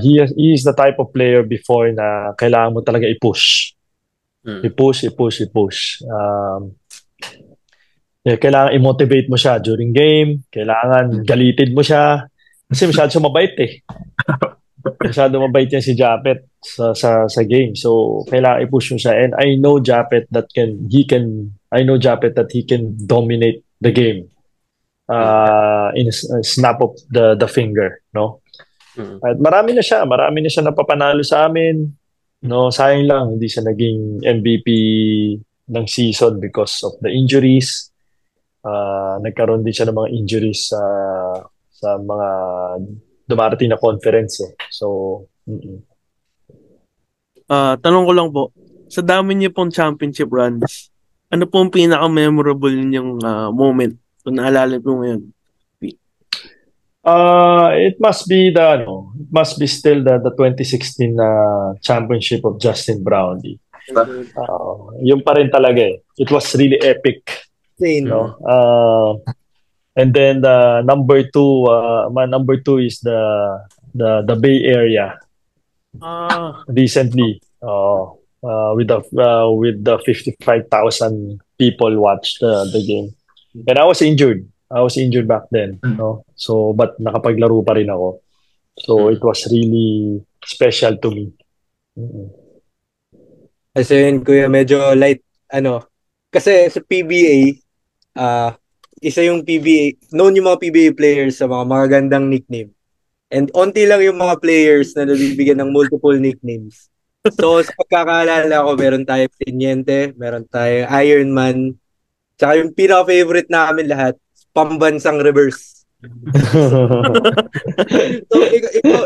He is the type of player before na kailangan mo talaga i-push. I-push. Kailangan i-motivate mo siya during game. Kailangan galitin mo siya. Kasi masyado siya mabait eh. Masyado mabait yan si Japet sa game. So, kailangan i-push mo siya. And I know Japet that he can dominate the game in a snap of the finger, no? At marami na siya napapanalo sa amin. No, sayang lang hindi siya naging MVP ng season because of the injuries. Nagkaroon din siya ng mga injuries sa mga dumarating na conference eh. So, tanong ko lang po, sa dami niyo pong championship runs, ano pong pinaka-memorable ninyong moment kung naalala po ngayon? It must be still the 2016 championship of Justin Brownlee. Yung pa rin talaga eh. It was really epic. No? And then number two is the Bay Area. Recently, with the 55,000 people watched the game. And I was injured back then, no? So, but nakapaglaro pa rin ako. So, it was really special to me. Kasi yun, kuya, medyo light, kasi sa PBA, isa yung PBA, known yung mga PBA players sa mga magagandang nickname. And onti lang yung mga players na nabibigyan ng multiple nicknames. So, sa pagkakaalala ko, meron tayong Teniente, meron tayong Ironman, tsaka yung pinaka-favorite namin lahat, Pambansang Reverse. So,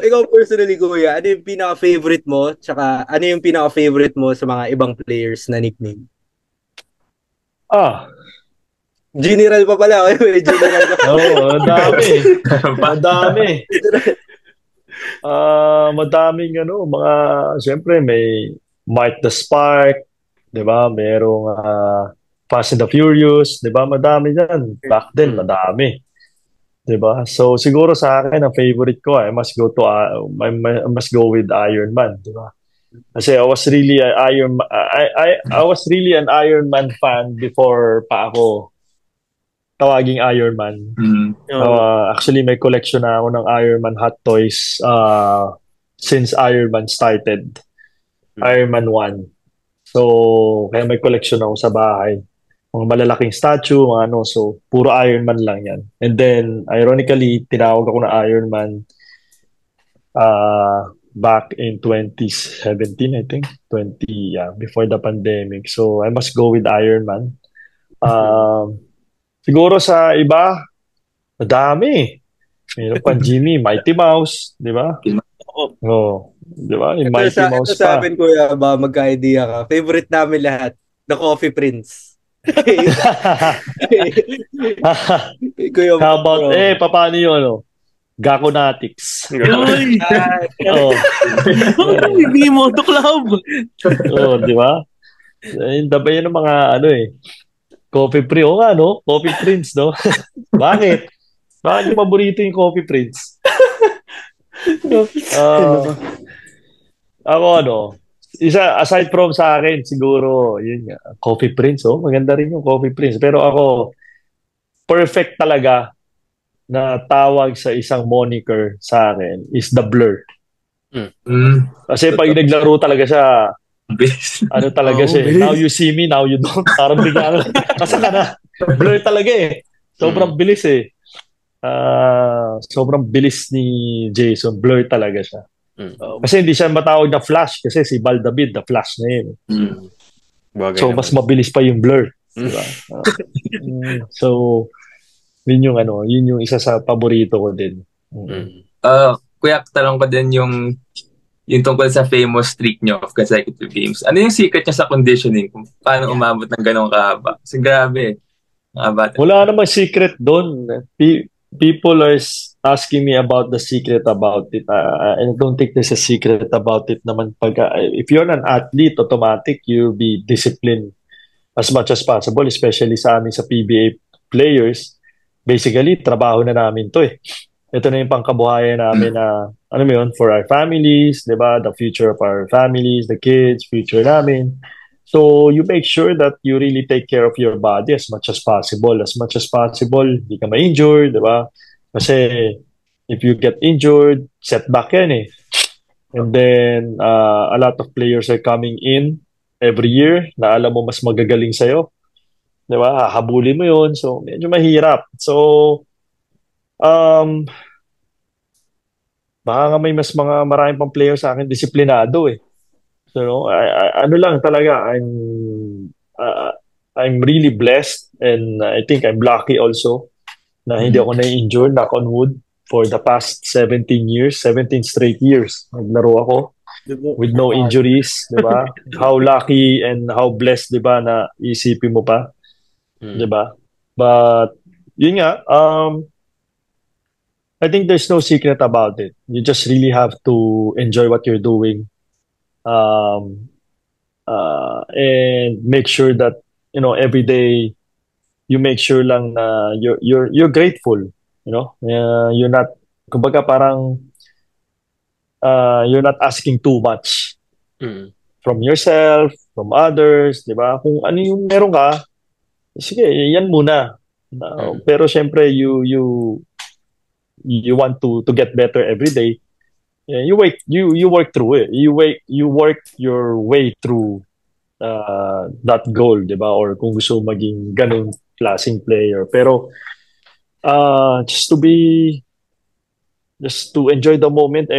ikaw personally, kuya, ano yung pinaka-favorite mo? Tsaka, ano yung pinaka-favorite mo sa mga ibang players na nickname? General pa pala. General pa. Madami. Madaming mga, siyempre may Mike the Spark, di ba? Merong Fast and the Furious, 'di ba? Madami diyan. Back then, madami. 'Di ba? So siguro sa akin ang favorite ko, I must go with Iron Man, 'di ba? Kasi I was really an Iron Man fan before pa ako tawaging Iron Man. Actually may collection na ako ng Iron Man hot toys since Iron Man started. Iron Man 1. So kaya may collection ako sa bahay. Mga malalaking statue, so puro Iron Man lang yan. And then, ironically, tinawag ako na Iron Man back in 2017, I think. Before the pandemic. So, I must go with Iron Man. Siguro sa iba, madami. Mayroon pa Jimmy, Mighty Mouse, di ba? Di ba? Yung Mighty Mouse pa. Ito sa akin, kuya, ba magka-idea ka. Favorite namin lahat, The Coffee Prince. How about, paano yun, Gakonatics. Hindi mo to club. Di ba? Dabay yun ng mga, Coffee Prince. Coffee Prince, no? Bakit? Bakit yung paborito yung Coffee Prince? Ako, isa, aside from sa akin, siguro, yun nga, Coffee Prince, maganda rin yung Coffee Prince. Pero ako, perfect talaga na tawag sa isang moniker sa akin is The Blur. Kasi pag naglaro talaga siya, ano talaga siya, now you see me, now you don't. Parang bigla kasi blur talaga eh. Sobrang bilis eh. Sobrang bilis ni Jason, blur talaga siya. Kasi hindi siya matawag na Flash kasi si Val David, the Flash na yun. So mas mabilis pa yung blur. Diba? So yun yung isa sa paborito ko din. Kuya, tanong ko din yung tungkol sa famous streak nyo of consecutive games. Ano yung secret nyo sa conditioning? Kung paano umabot ng ganong kahaba? Kasi grabe. Wala namang secret doon. People are asking me about the secret about it. I don't think there's a secret about it naman. If you're an athlete, automatic, you'll be disciplined as much as possible, especially sa amin sa PBA players. Basically, trabaho na namin to eh. Ito na yung pangkabuhayan namin na, for our families, di ba? The future of our families, the kids, future namin. So, you make sure that you really take care of your body as much as possible. As much as possible, hindi ka ma-injured, di ba? Kasi, if you get injured, setback yan eh. And then, a lot of players are coming in every year na alam mo mas magagaling sa'yo. Di ba? Habulin mo yun. So, medyo mahirap. So, baka nga may maraming pang player sa akin disiplinado eh. So ano lang talaga, I'm really blessed and I think I'm lucky also na hindi ako na-injured, knock on wood, for the past 17 straight years. Naglaro ako with no injuries, di ba? How lucky and how blessed, di ba, na isipin mo pa. Di ba? But yun nga, I think there's no secret about it. You just really have to enjoy what you're doing, and make sure that every day you make sure lang na you're grateful. You're not, kumbaga parang you're not asking too much from yourself, from others, di ba? Kung ano yung meron ka, sige, yan muna. Pero syempre you want to get better every day. Yeah, you work through it. You work your way through that goal, 'di ba? Or kung gusto maging ganung klaseng player. Pero just to enjoy the moment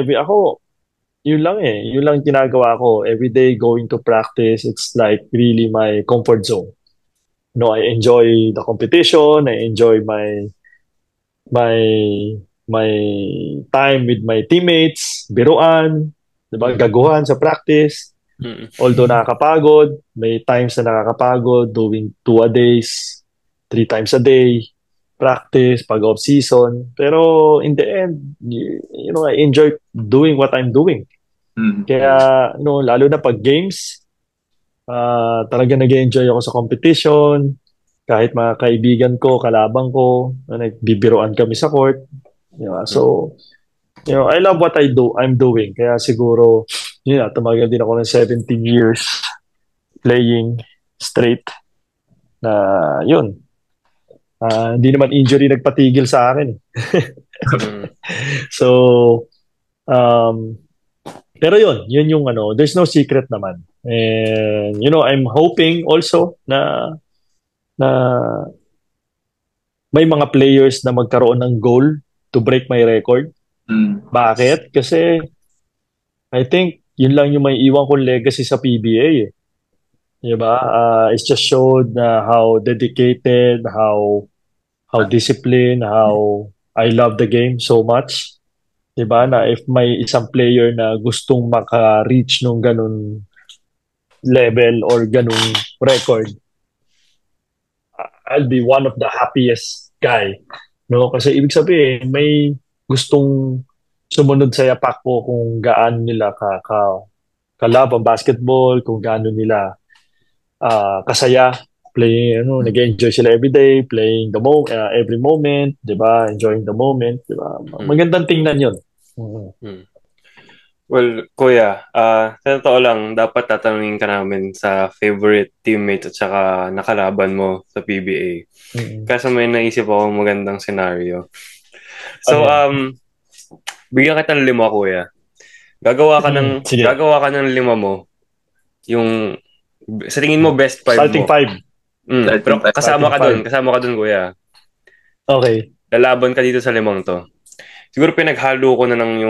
yun lang ginagawa ko every day, going to practice. It's like really my comfort zone. I enjoy the competition, I enjoy my time with my teammates, biruan, diba? Gaguhan sa practice. Although nakakapagod, may times na nakakapagod, doing 2 a days, 3 times a day, practice, pag off-season. Pero in the end, I enjoy doing what I'm doing. Kaya, lalo na pag games, talaga nag-enjoy ako sa competition. Kahit mga kaibigan ko, kalabang ko, nagbibiroan kami sa court. So, I love what I'm doing. Kaya siguro, tumagal din ako ng 17 years playing straight. Yun. Hindi naman injury nagpatigil sa akin. So, pero yun yung there's no secret naman. And, I'm hoping also na may mga players na magkaroon ng goal to break my record. Bakit? Kasi I think yun lang yung may iwan kong legacy sa PBA eh. Diba? It's just showed how dedicated, how disciplined, how I love the game so much. Diba? Na if may isang player na gustong maka-reach nung ganun level or ganung record, I'll be one of the happiest guy. Kasi ibig sabihin, may gustong sumunod sa yapak ko kung gaano nila ka-love ang basketball, kung gaano nila kasaya playing, nag-enjoy sila every day, playing every moment, 'di ba? Enjoying the moment, 'di ba? Magandang tingnan 'yon. Well, Kuya, sa totoo lang, dapat tatanungin ka namin sa favorite teammate at saka nakalaban mo sa PBA. Kasi may naisip ako magandang scenario. So, bigyan kita ng 5, Kuya. Sige. Gagawa ka ng 5 mo. Yung sa tingin mo best 5 Starting mo. 5. Pero kasama Starting ka dun, kuya. Okay. Lalaban ka dito sa 5 to. Siguro pinaghalo ko na ng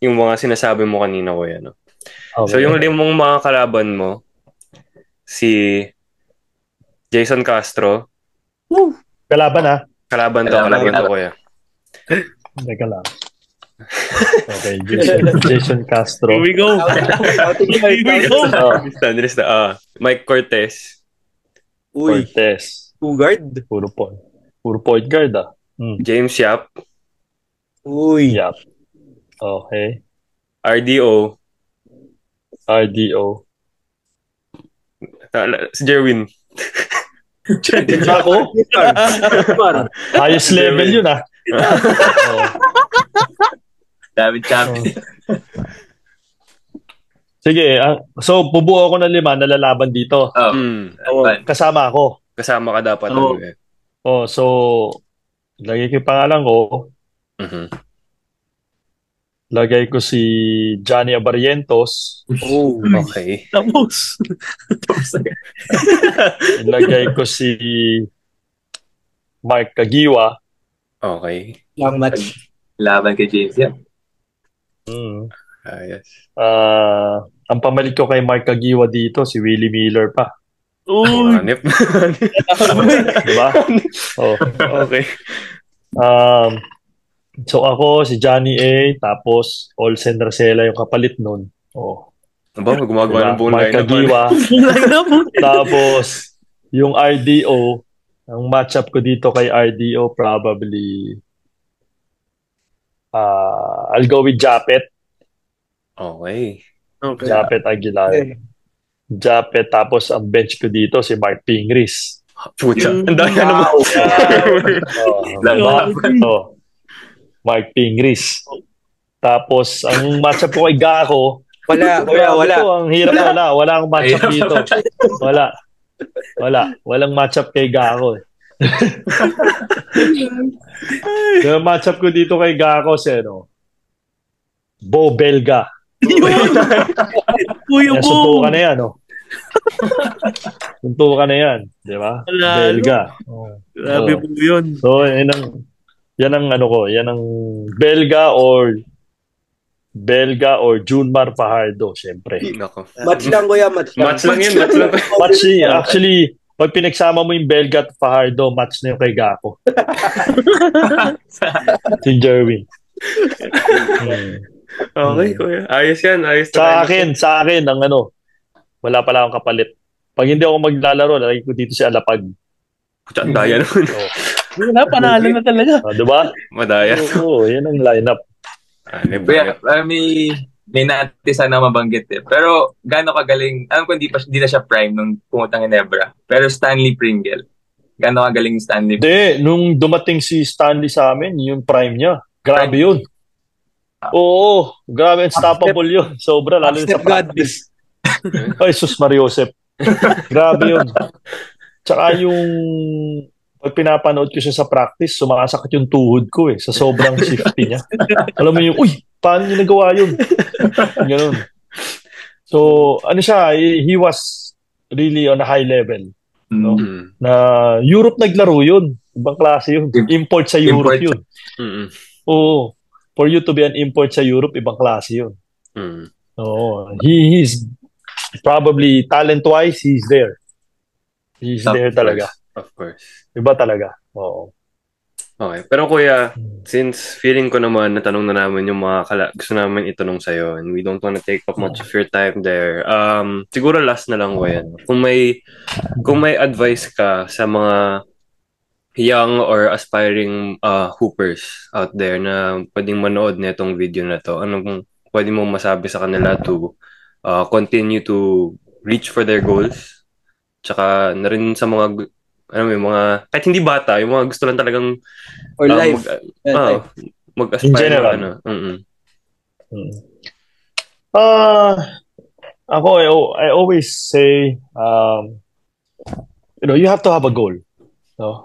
yung mga sinasabi mo kanina, kuya, no. Okay. So yung 5 mga kalaban mo, si Jason Castro. Kalaban ha? Kalaban to, kuya. Teka lang. Okay, Jason Castro. Here we go. Mike Cortez. Uy, Cortez. Guard. Puro point guard ah. James Yap. Uy. Yep. Okay. RDO. Si Jerwin. Ako? Highest level yun ah. David Champion. Sige, so bubuo ako ng 5 na lalaban dito. Kasama ako. Kasama ka dapat. So lagay ko yung pangalan ko. Lagay ko si Johnny Abarientos. Okay. Tapos. Lagay ko si Mark Kagiwa. Okay. Long match. Laban kay James yan. Yes. Ang pamalit ko kay Mark Kagiwa dito, si Willie Miller pa. Hanip. Diba? Okay. So ako, si Johnny A, tapos Olsen Racela yung kapalit nun. Gumagawa ng buong Mark Kagiwa. Tapos, yung RDO, ang matchup ko dito kay RDO, probably, I'll go with Japet. Okay. Japet Aguilar. Japet, tapos ang bench ko dito, si Mark Pingris. Pucha. Ang dami naman. Mark Pingris. Tapos, ang matchup ko kay Gako, Wala. Ang hirap wala akong matchup dito. Walang matchup kay Gako. Yung matchup ko dito kay Gako, Bo Belga. Kuya Bo. Suntukan na yan, Suntukan na yan, di ba? Belga. Grabe po yun. So, yan ang Belga or Junmar Fajardo, syempre. Match lang, kuya. Match lang yun. Actually, pag pinagsama mo yung Belga at Fajardo, match na yung kay Gako. Si Jerwin. Okay, kuya. Ayos yan. Sa akin, ang wala pala akong kapalit. Pag hindi ako maglalaro, lagay ko dito si Alapag. Ang daya naman. Wala, panalo na talaga. Diba? Madaya. Oo, yan ang lineup. Kuya, may natin sana mabanggit Pero gaano kagaling, alam ko hindi na siya prime nung pumutang Ginebra. Pero Stanley Pringle. Gaano kagaling Stanley? Hindi, nung dumating si Stanley sa amin, yung prime niya. Grabe yun. Oo, grabe, unstoppable yun. Sobra, lalo sa practice. Ay, sus Mariosep. Grabe yun. Tsaka yung pag pinapanood ko siya sa practice, sumakasakit yung tuhod ko sa sobrang shifty niya. Alam mo yung, paano niya nagawa yun? Ganun. So, he was really on a high level. No? Na Europe naglaro yun. Ibang klase yun. Import sa Europe yun. Oo. For you to be an import sa Europe, ibang klase yun. Oo. He's probably talent-wise, he's there. He's there talaga. Of course. Iba talaga. Oo. Okay. Pero kuya, since feeling ko naman natanong na namin yung mga gusto namin itanong sa'yo and we don't want to take up much of your time there, siguro last na lang, kuya. Kung may advice ka sa mga young or aspiring hoopers out there na pwedeng manood na itong video na to, anong pwede mong masabi sa kanila to continue to reach for their goals? Tsaka na rin sa mga kahit hindi bata, yung mga gusto lang talagang or life. Mag-aspire in general. Ako, I always say, you have to have a goal. No?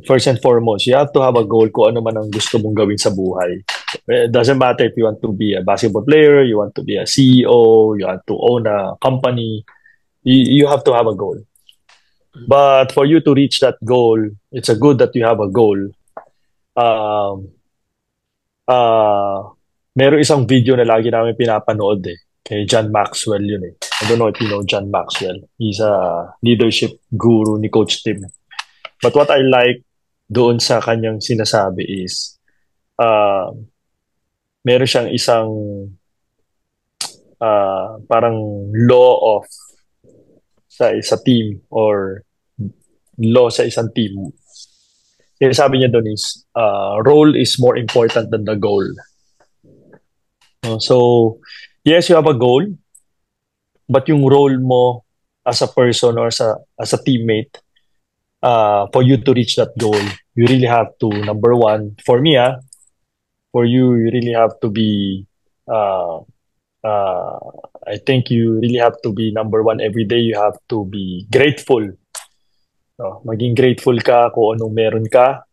First and foremost, you have to have a goal kung ano man ang gusto mong gawin sa buhay. It doesn't matter if you want to be a basketball player, you want to be a CEO, you want to own a company. You have to have a goal. But for you to reach that goal, it's a good that you have a goal. Meron isang video na lagi namin pinapanood kay John Maxwell yun I don't know if you know John Maxwell. He's a leadership guru ni Coach Tim. But what I like doon sa kanyang sinasabi is meron siyang isang parang law of sa team or law sa isang team. Sabi niya doon is role is more important than the goal. So, yes, you have a goal, but yung role mo as a person or as a teammate, for you to reach that goal, you really have to, number one, for me, for you really have to be, I think you really have to be number one every day. You have to be grateful. Maging grateful ka kung anong meron ka.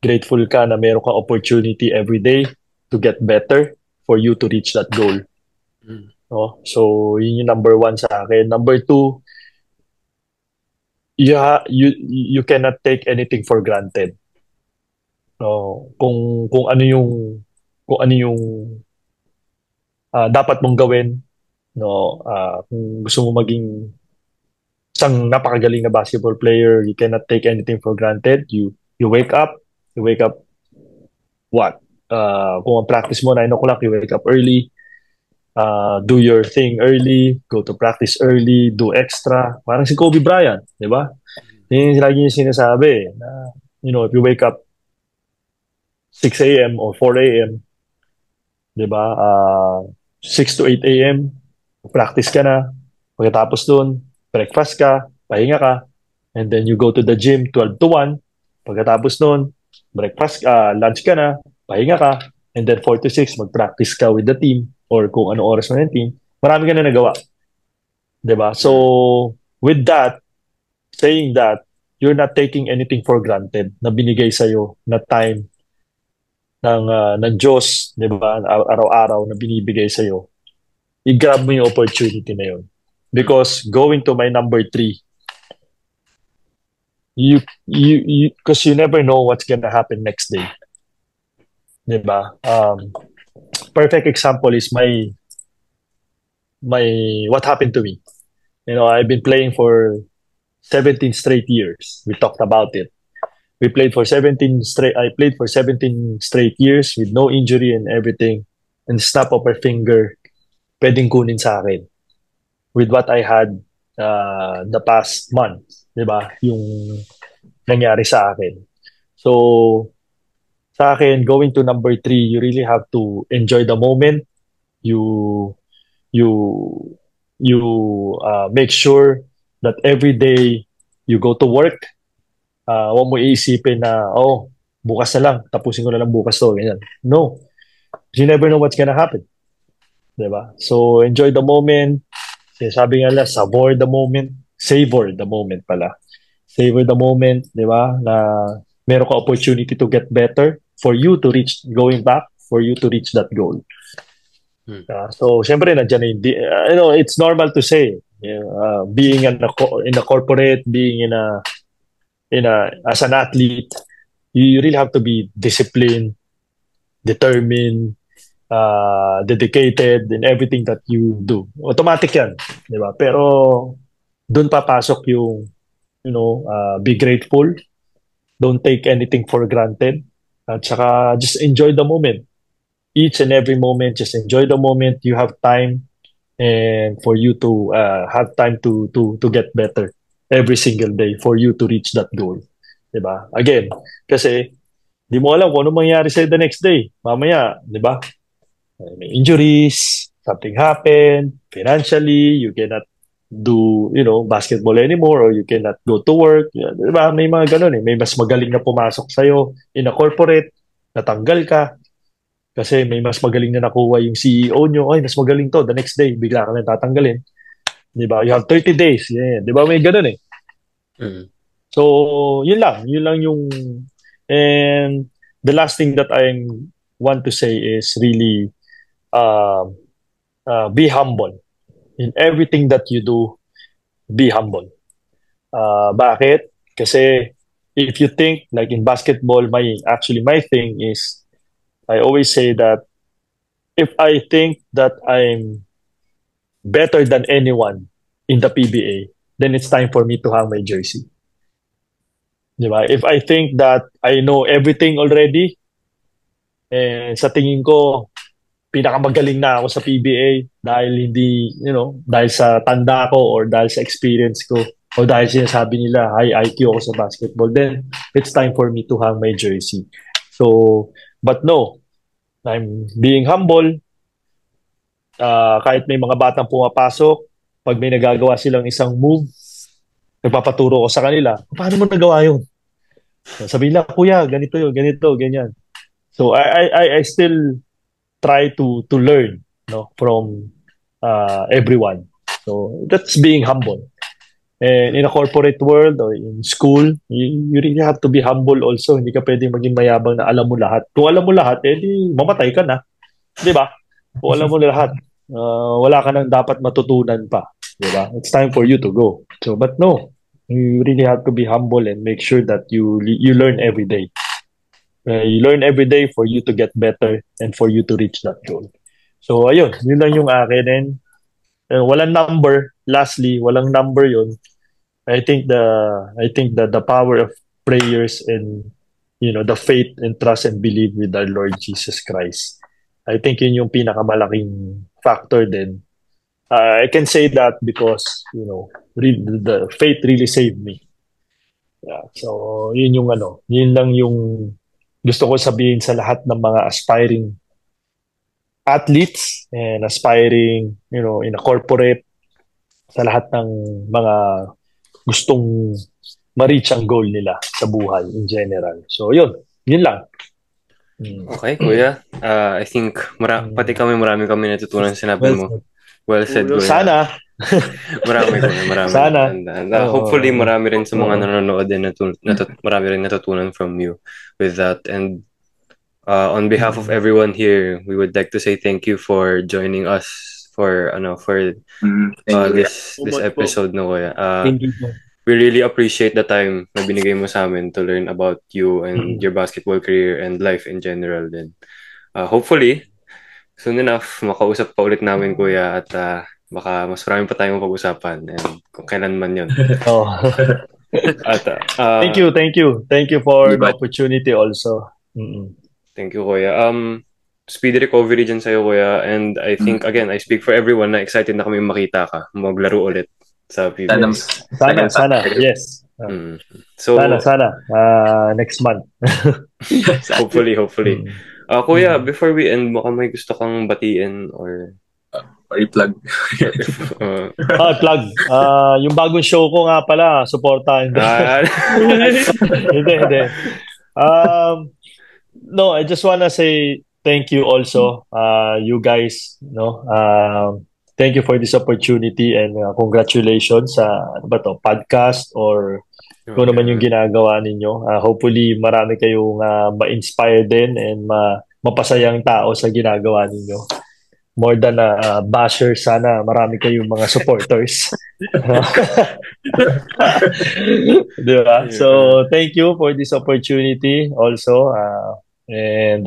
Grateful ka na meron ka opportunity every day to get better for you to reach that goal. So, yun yung number one sa akin. Number two, you cannot take anything for granted. Kung ano yung dapat mong gawin, kung gusto mo maging isang napakagaling na basketball player, you cannot take anything for granted. You wake up what? Kung ang practice mo 9 o'clock, you wake up early, do your thing early, go to practice early, do extra. Parang si Kobe Bryant, di ba? Yung lagi niya sinasabi na, if you wake up 6 a.m. or 4 a.m., di ba? 6 to 8 a.m., practice ka na. Pagkatapos dun, breakfast ka, pahinga ka, and then you go to the gym 12 to 1. Pagkatapos nun, breakfast ka, lunch ka na, pahinga ka, and then 4 to 6, mag-practice ka with the team or kung ano oras mo ng team. Marami ka na nagawa. Diba? So, with that, saying that, you're not taking anything for granted na binigay sa'yo na time ng Diyos, diba? Araw-araw na binibigay sa'yo. I-grab mo yung opportunity na yun. Because going to my number 3, because you never know what's gonna happen next day. Diba? Perfect example is my what happened to me. I've been playing for 17 straight years. We talked about it. I played for 17 straight years with no injury and everything. And snap of a finger, pwedeng kunin sa akin. With what I had the past month, diba? Yung nangyari sa akin. So, sa akin, going to number 3, you really have to enjoy the moment. You make sure that every day you go to work, huwag mo iisipin na, bukas na lang, tapusin ko na lang bukas to. Ganyan. No. You never know what's gonna happen. Diba? So, enjoy the moment. Sabi nga lang, savor the moment. Savor the moment pala. Savor the moment, di ba? Na meron ka opportunity to get better for you to reach, going back, for you to reach that goal. So, syempre, nandiyan na it's normal to say, being in a corporate, being as an athlete, you really have to be disciplined, determined, dedicated in everything that you do. Automatic yan, di ba? Pero doon papasok yung be grateful, don't take anything for granted, at saka just enjoy the moment. Each and every moment, just enjoy the moment. You have time and for you to have time to get better every single day for you to reach that goal. Di ba? Again, kasi di mo alam kung ano mangyari sa'yo the next day. Mamaya, di ba? May injuries, something happened, financially, you cannot do, basketball anymore, or you cannot go to work. Diba? May mga ganun May mas magaling na pumasok sa'yo in a corporate, natanggal ka, kasi may mas magaling na nakuha yung CEO nyo, mas magaling to, the next day, bigla ka na tatanggalin. Diba? You have 30 days. Yeah. Diba? May ganun So, yun lang yung, and the last thing that I'm want to say is really be humble. In everything that you do, be humble. Bakit? Kasi if you think, like in basketball, my thing is, I always say that if I think that I'm better than anyone in the PBA, then it's time for me to hang my jersey. Diba? If I think that I know everything already, sa tingin ko, pinakamagaling na ako sa PBA dahil dahil sa tanda ko or dahil sa experience ko o dahil sinasabi nila high IQ ako sa basketball, then it's time for me to hang my jersey. So, but no, I'm being humble. Kahit may mga batang pumapasok, pag may nagagawa silang isang move, nagpapaturo ko sa kanila, paano mo nagawa yun? Sabi nila, kuya, ganito yun, ganito, ganyan. So I still try to learn from everyone. So that's being humble. And in a corporate world or in school, you really have to be humble also. Hindi ka pwedeng maging mayabang na alam mo lahat. Kung alam mo lahat, di mamatay ka na. Di ba? Kung alam mo lahat, wala ka nang dapat matutunan pa. Di ba? It's time for you to go. So, but no, you really have to be humble and make sure that you learn every day. You learn every day for you to get better and for you to reach that goal. So, ayun. Yun lang yung akin. And walang number. Lastly, walang number yun. I think the power of prayers and the faith and trust and belief with our Lord Jesus Christ. I think yun yung pinakamalaking factor din. I can say that because the faith really saved me. Yeah. So yun lang yung gusto ko sabihin sa lahat ng mga aspiring athletes and aspiring in a corporate, sa lahat ng mga gustong ma-reach ang goal nila sa buhay in general. So yun lang. Okay, kuya. I think pati marami kami natutunan sa sinabi mo. Well said, kuya. Sana. marami. Sana. And hopefully marami rin sa mga nanonood din marami rin natutunan from you with that. And on behalf of everyone here, we would like to say thank you for joining us for this episode no kuya. Thank you. We really appreciate the time na binigay mo sa amin to learn about you and your basketball career and life in general din. Hopefully soon enough makausap pa ulit namin kuya at baka mas marami pa tayong pag-usapan and kung kailan man yun. At thank you for the opportunity also. Thank you kuya. Speedy recovery dyan sa'yo, kuya. And I think, again, I speak for everyone na excited na kami makita ka. Maglaro ulit sa PBA. Sana. Yes. So, sana. Next month. hopefully. Kuya, before we end, baka may gusto kang batiin or i-plug. Plug. Yung bagong show ko nga pala, supportahan. Hindi. No, I just wanna say thank you also, you guys. Thank you for this opportunity and congratulations sa podcast or kung naman yung ginagawa ninyo. Hopefully marami kayong ma-inspire din and mapasayang tao sa ginagawa ninyo. More than bashers, sana marami kayong mga supporters. Diba? So thank you for this opportunity also. And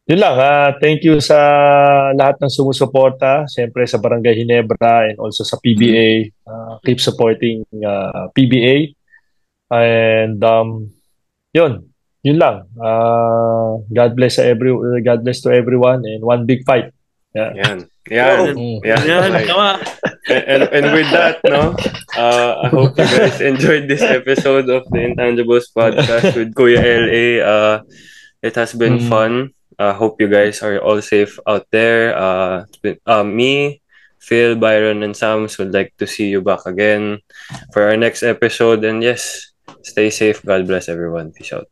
yun lang, thank you sa lahat ng sumusuporta, siyempre sa Barangay Ginebra and also sa PBA. Keep supporting PBA. And yun lang. God bless to everyone and one big fight. Yeah. And with that, I hope you guys enjoyed this episode of the Intangibles podcast with Kuya LA. It has been fun. Hope you guys are all safe out there. Me, Phil, Byron, and Sams would like to see you back again for our next episode. And yes, stay safe. God bless everyone. Peace out.